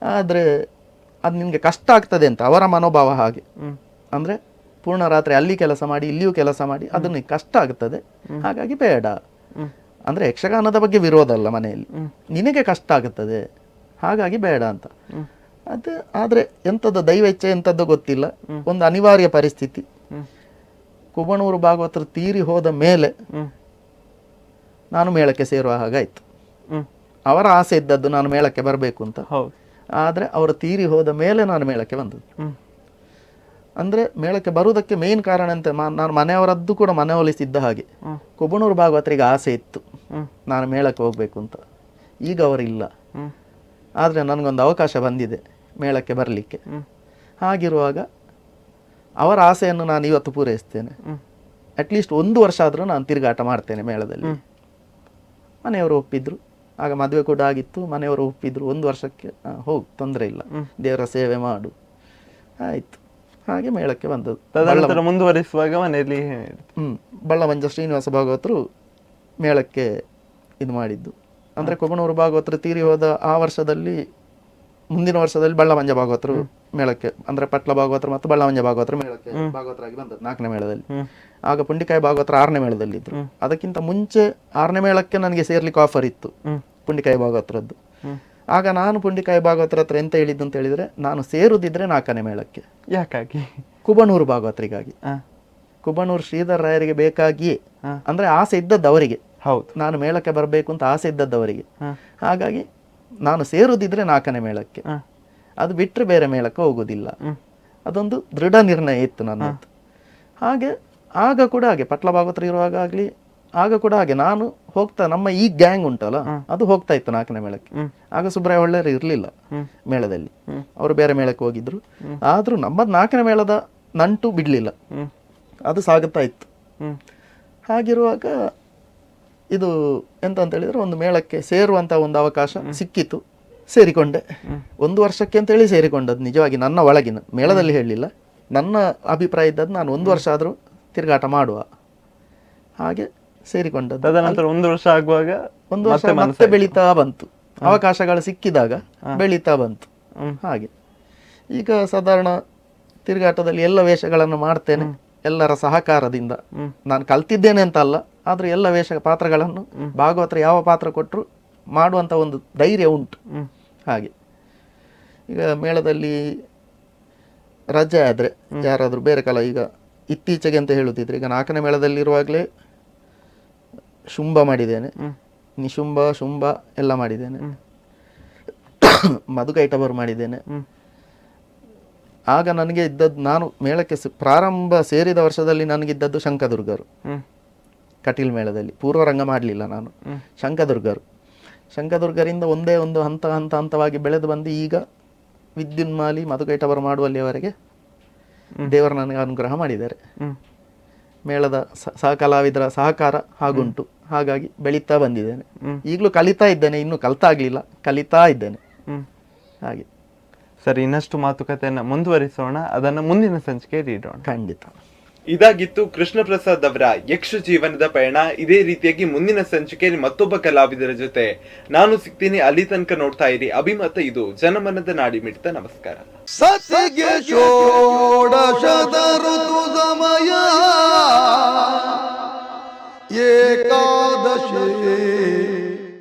ಆದರೆ ಅದು ನಿನಗೆ ಕಷ್ಟ ಆಗ್ತದೆ ಅಂತ ಅವರ ಮನೋಭಾವ ಹಾಗೆ. ಅಂದರೆ ಪೂರ್ಣ ರಾತ್ರಿ ಅಲ್ಲಿ ಕೆಲಸ ಮಾಡಿ ಇಲ್ಲಿಯೂ ಕೆಲಸ ಮಾಡಿ ಅದು ನಿನಗೆ ಕಷ್ಟ ಆಗ್ತದೆ, ಹಾಗಾಗಿ ಬೇಡ. ಅಂದರೆ ಯಕ್ಷಗಾನದ ಬಗ್ಗೆ ವಿರೋಧ ಅಲ್ಲ ಮನೆಯಲ್ಲಿ, ನಿನಗೆ ಕಷ್ಟ ಆಗುತ್ತದೆ ಹಾಗಾಗಿ ಬೇಡ ಅಂತ. ಅದು ಆದರೆ ಎಂಥದ್ದು ದೈವ ಇಚ್ಛೆ ಎಂಥದ್ದು ಗೊತ್ತಿಲ್ಲ, ಒಂದು ಅನಿವಾರ್ಯ ಪರಿಸ್ಥಿತಿ. ಕುಬಣೂರು ಭಾಗವತರು ತೀರಿ ಹೋದ ಮೇಲೆ ನಾನು ಮೇಳಕ್ಕೆ ಸೇರುವ ಹಾಗಾಯ್ತು. ಅವರ ಆಸೆ ಇದ್ದದ್ದು ನಾನು ಮೇಳಕ್ಕೆ ಬರಬೇಕು ಅಂತ, ಆದರೆ ಅವರು ತೀರಿ ಹೋದ ಮೇಲೆ ನಾನು ಮೇಳಕ್ಕೆ ಬಂದದ್ದು. ಅಂದರೆ ಮೇಳಕ್ಕೆ ಬರುವುದಕ್ಕೆ ಮೇನ್ ಕಾರಣ ಅಂತ ನಾನು ಮನೆಯವರದ್ದು ಕೂಡ ಮನವೊಲಿಸಿದ್ದ ಹಾಗೆ. ಕುಬಣೂರು ಭಾಗವತರಿಗೆ ಆಸೆ ಇತ್ತು ನಾನು ಮೇಳಕ್ಕೆ ಹೋಗಬೇಕು ಅಂತ, ಈಗ ಅವರಿಲ್ಲ. ಆದರೆ ನನಗೊಂದು ಅವಕಾಶ ಬಂದಿದೆ ಮೇಳಕ್ಕೆ ಬರಲಿಕ್ಕೆ. ಹಾಗಿರುವಾಗ ಅವರ ಆಸೆಯನ್ನು ನಾನು ಇವತ್ತು ಪೂರೈಸ್ತೇನೆ. ಅಟ್ಲೀಸ್ಟ್ 1 ವರ್ಷ ಆದರೂ ನಾನು ತಿರುಗಾಟ ಮಾಡ್ತೇನೆ ಮೇಳದಲ್ಲಿ. ಮನೆಯವರು ಒಪ್ಪಿದ್ರು, ಆಗ ಮದುವೆ ಕೂಡ ಆಗಿತ್ತು, ಮನೆಯವರು ಒಪ್ಪಿದ್ರು, 1 ವರ್ಷಕ್ಕೆ ಹೋಗು ತೊಂದರೆ ಇಲ್ಲ, ದೇವರ ಸೇವೆ ಮಾಡು, ಆಯಿತು. ಹಾಗೆ ಮೇಳಕ್ಕೆ ಬಂದದ್ದು. ತದನಂತರ ಮುಂದುವರಿಸುವಾಗ ಮನೆಯಲ್ಲಿ ಬಳ್ಳಮಂಜ ಶ್ರೀನಿವಾಸ ಭಾಗವತರು ಮೇಳಕ್ಕೆ ಇದು ಮಾಡಿದ್ದು. ಅಂದರೆ ಕುಬಣೂರು ಭಾಗವತರು ತೀರಿ ಹೋದ ಆ ವರ್ಷದಲ್ಲಿ, ಮುಂದಿನ ವರ್ಷದಲ್ಲಿ ಬಳ್ಳಮಂಜ ಭಾಗವತರು ಮೇಳಕ್ಕೆ, ಅಂದರೆ ಪಟ್ಲ ಭಾಗವತರು ಮತ್ತು ಬಳ್ಳಮಂಜ ಭಾಗವತರು ಮೇಳಕ್ಕೆ ಭಾಗವತರಾಗಿ ಬಂದದ್ದು 4ನೇ ಮೇಳದಲ್ಲಿ. ಆಗ ಪುಂಡಿಕಾಯಿ ಭಾಗವತರು 6ನೇ ಮೇಳದಲ್ಲಿದ್ದರು. ಅದಕ್ಕಿಂತ ಮುಂಚೆ 6ನೇ ಮೇಳಕ್ಕೆ ನನಗೆ ಸೇರ್ಲಿಕ್ಕೆ ಆಫರ್ ಇತ್ತು ಪುಂಡಿಕಾಯಿ ಭಾಗವತರದ್ದು. ಆಗ ನಾನು ಪುಂಡಿಕಾಯಿ ಭಾಗವತರ ಹತ್ರ ಎಂತ ಹೇಳಿದ್ದು ಅಂತ ಹೇಳಿದ್ರೆ, ನಾನು ಸೇರುದಿದ್ರೆ 4ನೇ ಮೇಳಕ್ಕೆ. ಯಾಕಾಗಿ? ಕುಬಣೂರು ಭಾಗವತರಿಗಾಗಿ, ಕುಬಣೂರು ಶ್ರೀಧರ ರಾಯರಿಗೆ ಬೇಕಾಗಿಯೇ. ಅಂದ್ರೆ ಆಸೆ ಇದ್ದದ್ದು ಅವರಿಗೆ, ಹೌದು, ನಾನು ಮೇಳಕ್ಕೆ ಬರಬೇಕು ಅಂತ ಆಸೆ ಇದ್ದದ್ದು ಅವರಿಗೆ. ಹಾಗಾಗಿ ನಾನು ಸೇರುದಿದ್ರೆ 4ನೇ ಮೇಳಕ್ಕೆ, ಅದು ಬಿಟ್ಟರೆ ಬೇರೆ ಮೇಳಕ್ಕೆ ಹೋಗುದಿಲ್ಲ. ಅದೊಂದು ದೃಢ ನಿರ್ಣಯ ಇತ್ತು ನನ್ನದು. ಹಾಗೆ ಆಗ ಕೂಡ ಹಾಗೆ ಪಟ್ಲ ಭಾಗವತರು ಇರುವಾಗ ಆಗಲಿ, ಆಗ ಕೂಡ ಹಾಗೆ ನಾನು ಹೋಗ್ತಾ, ನಮ್ಮ ಈ ಗ್ಯಾಂಗ್ ಉಂಟಲ್ಲ ಅದು ಹೋಗ್ತಾ ಇತ್ತು 4ನೇ ಮೇಳಕ್ಕೆ. ಆಗ ಸುಬ್ರಾಯ ಒಳ್ಳೆಯರು ಇರಲಿಲ್ಲ ಮೇಳದಲ್ಲಿ, ಅವರು ಬೇರೆ ಮೇಳಕ್ಕೆ ಹೋಗಿದ್ರು. ಆದ್ರೂ ನಮ್ಮದು 4ನೇ ಮೇಳದ ನಂಟು ಬಿಡ್ಲಿಲ್ಲ, ಅದು ಸಾಗುತ್ತಾ ಇತ್ತು. ಹಾಗಿರುವಾಗ ಇದು ಎಂತ ಅಂತ ಹೇಳಿದ್ರೆ, ಒಂದು ಮೇಳಕ್ಕೆ ಸೇರುವಂತ ಒಂದು ಅವಕಾಶ ಸಿಕ್ಕಿತು, ಸೇರಿಕೊಂಡೆ. 1 ವರ್ಷಕ್ಕೆ ಅಂತೇಳಿ ಸೇರಿಕೊಂಡದ್ದು ನಿಜವಾಗಿ ನನ್ನ ಒಳಗಿನ, ಮೇಳದಲ್ಲಿ ಹೇಳಲಿಲ್ಲ, ನನ್ನ ಅಭಿಪ್ರಾಯ ಇದ್ದದ್ದು ನಾನು 1 ವರ್ಷ ಆದರೂ ತಿರುಗಾಟ ಮಾಡುವ ಹಾಗೆ ಸೇರಿಕೊಂಡದ್ದು. ತದನಂತರ 1 ವರ್ಷ ಆಗುವಾಗ 1 ವರ್ಷ ಮತ್ತೆ ಬೆಳೀತಾ ಬಂತು, ಅವಕಾಶಗಳು ಸಿಕ್ಕಿದಾಗ ಬೆಳೀತಾ ಬಂತು. ಹಾಗೆ ಈಗ ಸಾಧಾರಣ ತಿರುಗಾಟದಲ್ಲಿ ಎಲ್ಲ ವೇಷಗಳನ್ನು ಮಾಡ್ತೇನೆ, ಎಲ್ಲರ ಸಹಕಾರದಿಂದ. ನಾನು ಕಲ್ತಿದ್ದೇನೆ ಅಂತ ಅಲ್ಲ, ಆದ್ರೆ ಎಲ್ಲ ವೇಷ ಪಾತ್ರಗಳನ್ನು ಭಾಗವತರು ಯಾವ ಪಾತ್ರ ಕೊಟ್ಟರು ಮಾಡುವಂತ ಒಂದು ಧೈರ್ಯ ಉಂಟು. ಹಾಗೆ ಈಗ ಮೇಳದಲ್ಲಿ ರಜೆ ಆದ್ರೆ ಯಾರಾದ್ರೂ ಬೇರೆ ಕಾಲ, ಈಗ ಇತ್ತೀಚೆಗೆ ಅಂತ ಹೇಳುತ್ತಿದ್ರೆ, ಈಗ 4ನೇ ಮೇಳದಲ್ಲಿರುವಾಗಲೇ ಶುಂಭ ಮಾಡಿದ್ದೇನೆ, ನಿಶುಂಭ ಶುಂಭ ಎಲ್ಲ ಮಾಡಿದ್ದೇನೆ. ಮಧುಕೈಟಭರು ಮಾಡಿದ್ದೇನೆ. ಆಗ ನನಗೆ ಇದ್ದದ್ದು, ನಾನು ಮೇಳಕ್ಕೆ ಪ್ರಾರಂಭ ಸೇರಿದ ವರ್ಷದಲ್ಲಿ ನನಗಿದ್ದದ್ದು ಶಂಕದುರ್ಗರು. ಕಟೀಲ್ ಮೇಳದಲ್ಲಿ ಪೂರ್ವರಂಗ ಮಾಡಲಿಲ್ಲ ನಾನು. ಶಂಕದುರ್ಗರಿಂದ ಒಂದೇ ಒಂದು ಹಂತವಾಗಿ ಬೆಳೆದು ಬಂದು ಈಗ ವಿದ್ಯುನ್ಮಾಲಿ ಮಧುಕೈಟಭರು ಮಾಡುವಲ್ಲಿಯವರೆಗೆ ದೇವರು ನನಗೆ ಅನುಗ್ರಹ ಮಾಡಿದ್ದಾರೆ. ಮೇಳದ ಸಹಕಲಾವಿದರ ಸಹಕಾರ ಹಾಗುಂಟು. ಹಾಗಾಗಿ ಬೆಳೀತಾ ಬಂದಿದ್ದೇನೆ. ಈಗಲೂ ಕಲಿತಾ ಇದ್ದೇನೆ, ಇನ್ನೂ ಕಲಿತಾ ಇದ್ದೇನೆ. ಹಾಗೆ ಸರಿ, ಇನ್ನಷ್ಟು ಮಾತುಕತೆಯನ್ನ ಮುಂದುವರಿಸೋಣ, ಅದನ್ನ ಮುಂದಿನ ಸಂಚಿಕೆಯಲ್ಲಿ ಇಡೋಣ. ಖಂಡಿತ. ಇದಾಗಿತ್ತು ಕೃಷ್ಣ ಪ್ರಸಾದ್ ಅವರ ಯಕ್ಷ ಜೀವನದ ಪಯಣ. ಇದೇ ರೀತಿಯಾಗಿ ಮುಂದಿನ ಸಂಚಿಕೆಯಲ್ಲಿ ಮತ್ತೊಬ್ಬ ಕಲಾವಿದರ ಜೊತೆ ನಾನು ಸಿಗ್ತೀನಿ. ಅಲ್ಲಿ ತನಕ ನೋಡ್ತಾ ಇರಿ ಅಭಿಮತ. ಇದು ಜನಮನದ ನಾಡಿ ಮಿಡಿತ. ನಮಸ್ಕಾರ. ಸತಿಗೆ ಷೋಡಶದ ಋತು ಸಮಯ